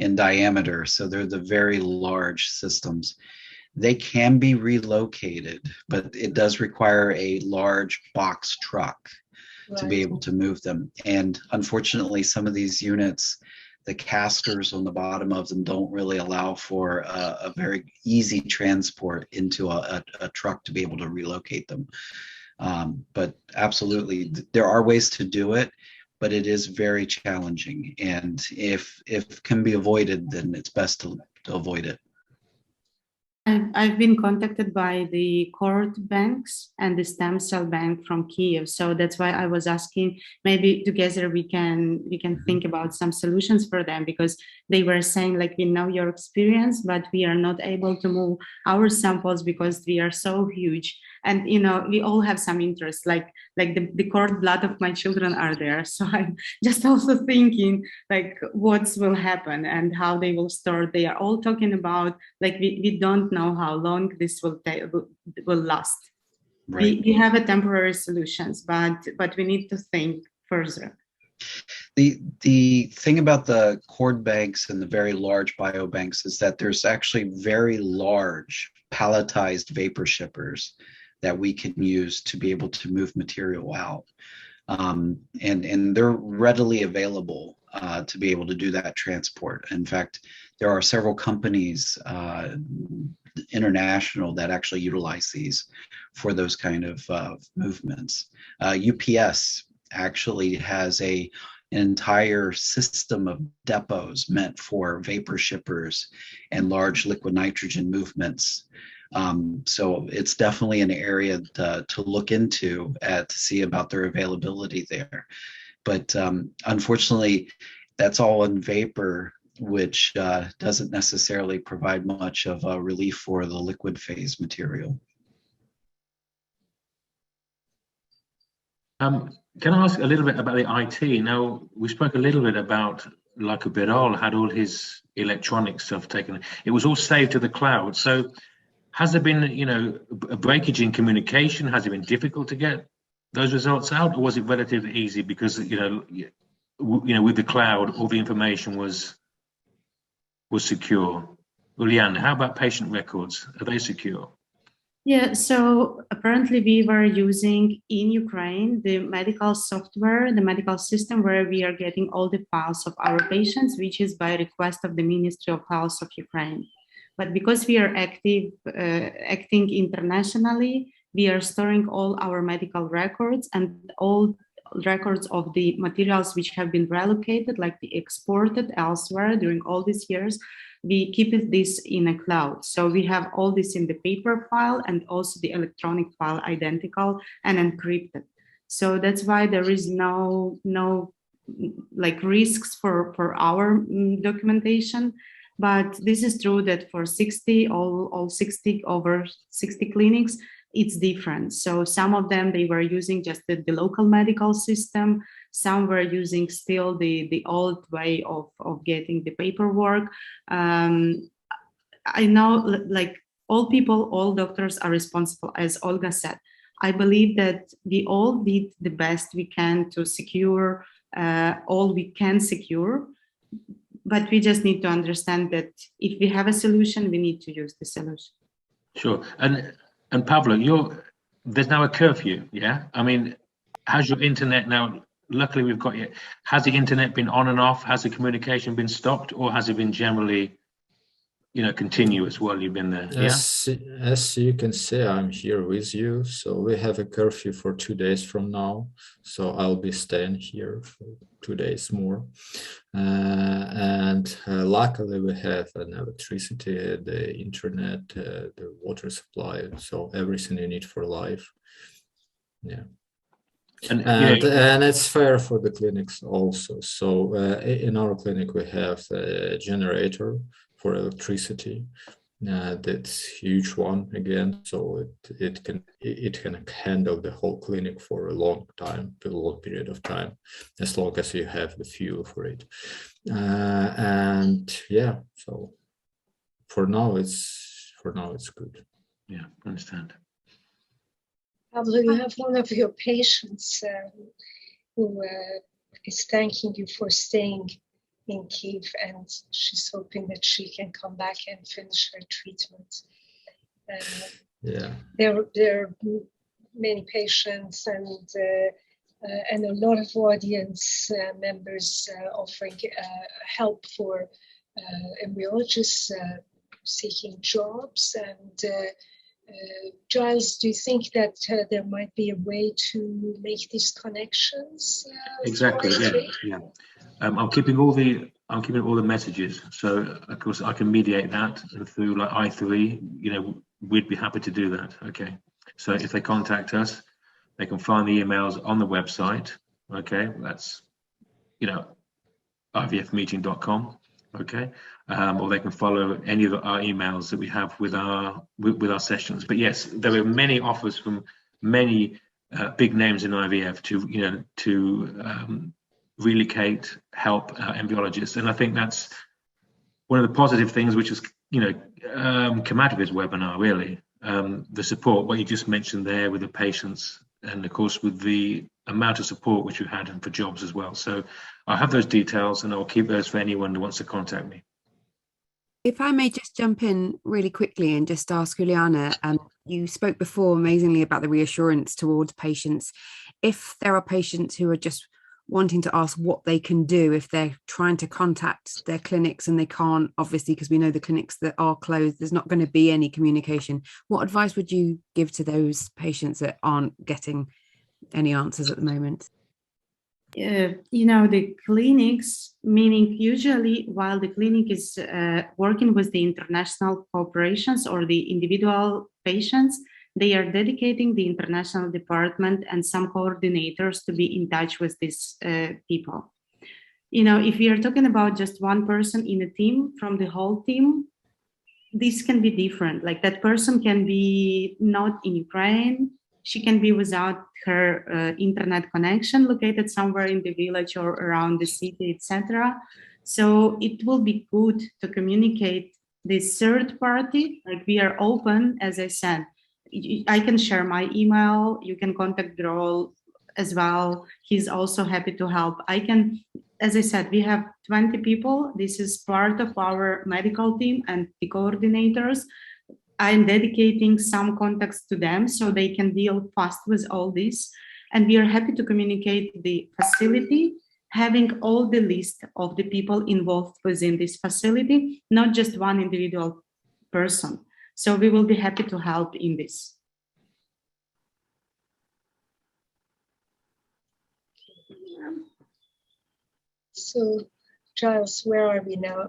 in diameter. So they're the very large systems. They can be relocated, but it does require a large box truck to be able to move them. And unfortunately, some of these units the casters on the bottom of them don't really allow for a very easy transport into a truck to be able to relocate them. But absolutely, there are ways to do it, but it is very challenging. And if can be avoided, then it's best to avoid it. I've been contacted by the cord banks and the stem cell bank from Kiev. So that's why I was asking, maybe together we can think about some solutions for them, because they were saying, like, we know your experience, but we are not able to move our samples because we are so huge. And, you know, we all have some interest, like the cord blood of my children are there. So I'm just also thinking, like, what will happen and how they will store. They are all talking about, like, we don't know how long this will last. Right. We have a temporary solutions, but we need to think further. The thing about the cord banks and the very large biobanks is that there's actually very large palletized vapor shippers that we can use to be able to move material out. And they're readily available to be able to do that transport. In fact, there are several companies international that actually utilize these for those kind of movements. UPS actually has an entire system of depots meant for vapor shippers and large liquid nitrogen movements. So it's definitely an area to look into to see about their availability there. But unfortunately, that's all in vapor, which doesn't necessarily provide much of a relief for the liquid phase material. Can I ask a little bit about the IT? Now, we spoke a little bit about, like, Birol had all his electronic stuff taken. It was all saved to the cloud. So has there been, you know, a breakage in communication? Has it been difficult to get those results out, or was it relatively easy because, you know, with the cloud, all the information was secure? Uliana, how about patient records? Are they secure? Yeah, so apparently we were using in Ukraine the medical software, the medical system where we are getting all the files of our patients, which is by request of the Ministry of Health of Ukraine. But because we are acting internationally, we are storing all our medical records and all records of the materials which have been relocated, like the exported elsewhere during all these years. We keep this in a cloud. So we have all this in the paper file and also the electronic file identical and encrypted. So that's why there is no like risks for our documentation. But this is true that for 60, over 60 clinics, it's different. So some of them, they were using just the local medical system. Some were using still the old way of getting the paperwork. I know, like, all doctors are responsible, as Olga said. I believe that we all did the best we can to secure all we can secure. But we just need to understand that if we have a solution, we need to use the solution. Sure. And Pavlo, there's now a curfew, yeah? I mean, has your internet now, luckily we've got you, has the internet been on and off? Has the communication been stopped, or has it been generally, you know, continuous while you've been there? As you can see, I'm here with you. So we have a curfew for 2 days from now. So I'll be staying here for 2 days more. And luckily we have an electricity, the internet, the water supply, so everything you need for life. Yeah. And it's fair for the clinics also. So in our clinic we have a generator for electricity. That's huge one again, so it can handle the whole clinic for a long period of time, as long as you have the fuel for it. And yeah, so for now it's good. Yeah, understand. Pavlo, you have one of your patients who is thanking you for staying in Kiev, and she's hoping that she can come back and finish her treatment. Yeah, there are many patients, and and a lot of audience members offering help for embryologists seeking jobs. And Giles, do you think that there might be a way to make these connections? Exactly. Yeah. I'm keeping all the messages. So of course I can mediate that, and through like I3, we'd be happy to do that. Okay. So if they contact us, they can find the emails on the website. Okay. That's ivfmeeting.com. Okay. Or they can follow any of our emails that we have with our sessions. But yes, there are many offers from many big names in IVF to relocate, help embryologists, and I think that's one of the positive things which has come out of this webinar. Really, the support, what you just mentioned there with the patients, and of course with the amount of support which you had for jobs as well. So I have those details, and I'll keep those for anyone who wants to contact me. If I may just jump in really quickly and just ask Uliana, you spoke before amazingly about the reassurance towards patients. If there are patients who are just wanting to ask what they can do if they're trying to contact their clinics and they can't, obviously, because we know the clinics that are closed, there's not going to be any communication. What advice would you give to those patients that aren't getting any answers at the moment? The clinics, meaning usually while the clinic is working with the international corporations or the individual patients, they are dedicating the international department and some coordinators to be in touch with these people. If we are talking about just one person in a team from the whole team, this can be different. Like that person can be not in Ukraine, she can be without her internet connection, located somewhere in the village or around the city, etc. So it will be good to communicate this third party. Like we are open, as I said. I can share my email. You can contact Birol as well. He's also happy to help. As I said, we have 20 people. This is part of our medical team and the coordinators. I'm dedicating some contacts to them so they can deal fast with all this. And we are happy to communicate the facility, having all the list of the people involved within this facility, not just one individual person. So we will be happy to help in this. So, Giles, where are we now?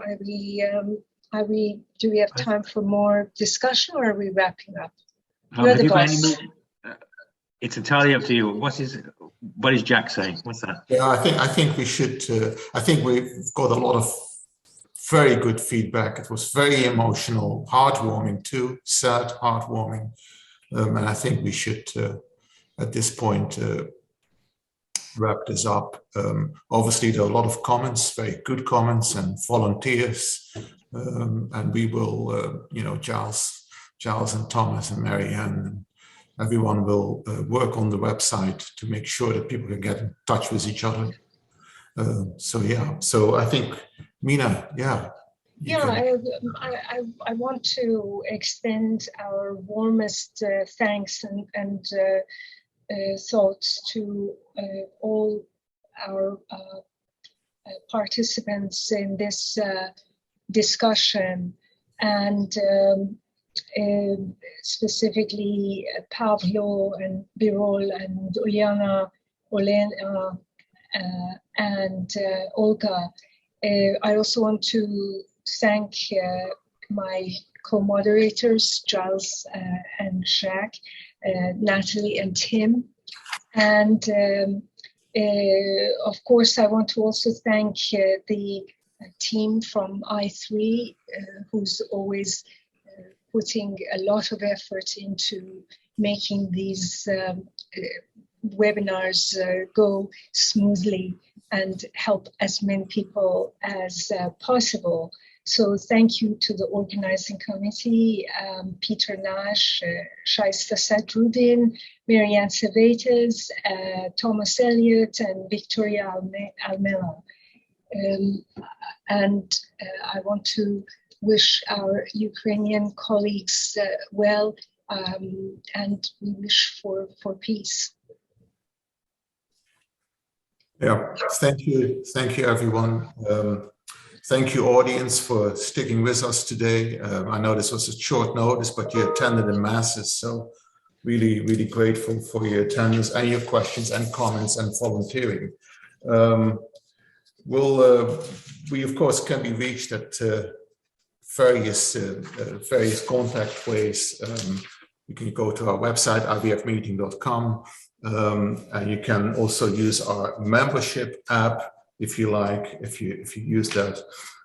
Do we have time for more discussion, or are we wrapping up? You're the boss. It's entirely up to you. What is Jacques saying? What's that? Yeah, I think we should. I think we've got a lot of very good feedback. It was very emotional, heartwarming too, sad, heartwarming. And I think we should, at this point, wrap this up. Obviously, there are a lot of comments, very good comments, and volunteers. And we will, Giles and Thomas and Marianne, and everyone will work on the website to make sure that people can get in touch with each other. So I think, Mina, I want to extend our warmest thanks and thoughts to all our participants in this discussion, and specifically Pavlo and Birol and Uliana, Olena, and Olga. I also want to thank my co-moderators, Giles and Jacques, Natalie and Tim. And of course, I want to also thank the team from I3, who's always putting a lot of effort into making these webinars go smoothly and help as many people as possible. So thank you to the organizing committee, Peter Nash, Shaista Sadruddin, Marianne Cervantes, Thomas Elliott, and Victoria Almela. And I want to wish our Ukrainian colleagues well, and we wish for peace. Yeah, thank you everyone. Thank you audience for sticking with us today. I know this was a short notice, but you attended in masses, so really grateful for your attendance and your questions and comments and volunteering. We of course can be reached at various contact ways. You can go to our website, ivfmeeting.com, and you can also use our membership app if you like, if you use that.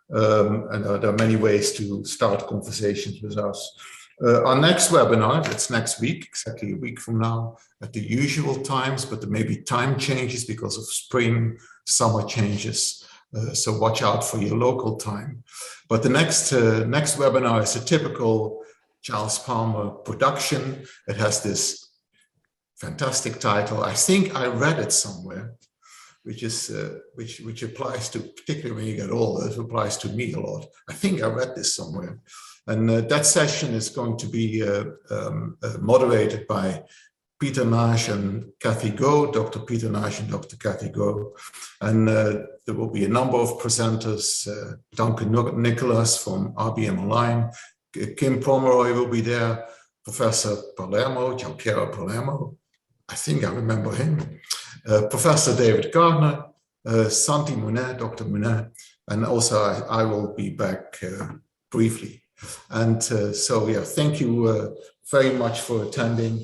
And there are many ways to start conversations with us. Our next webinar, that's next week, exactly a week from now, at the usual times, but there may be time changes because of spring, summer changes. So watch out for your local time. But the next webinar is a typical Giles Palmer production. It has this fantastic title. I think I read it somewhere, which applies to, particularly when you get older, it applies to me a lot. I think I read this somewhere. And that session is going to be moderated by Peter Nash and Kathy Go, Dr. Peter Nash and Dr. Kathy Go. And there will be a number of presenters, Duncan Nicholas from RBM Online, Kim Pomeroy will be there, Professor Palermo, Gianpiero Palermo, I think I remember him, Professor David Gardner, Santi Munet, Dr. Munet, and also I will be back briefly. And so, yeah, thank you very much for attending.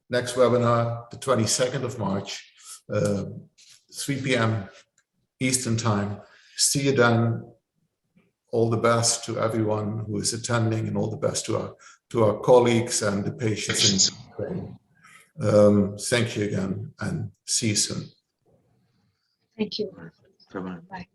Next webinar, the 22nd of March, 3 p.m. Eastern Time. See you then. All the best to everyone who is attending, and all the best to our colleagues and the patients in Ukraine. Thank you again, and see you soon. Thank you. Bye-bye. Bye.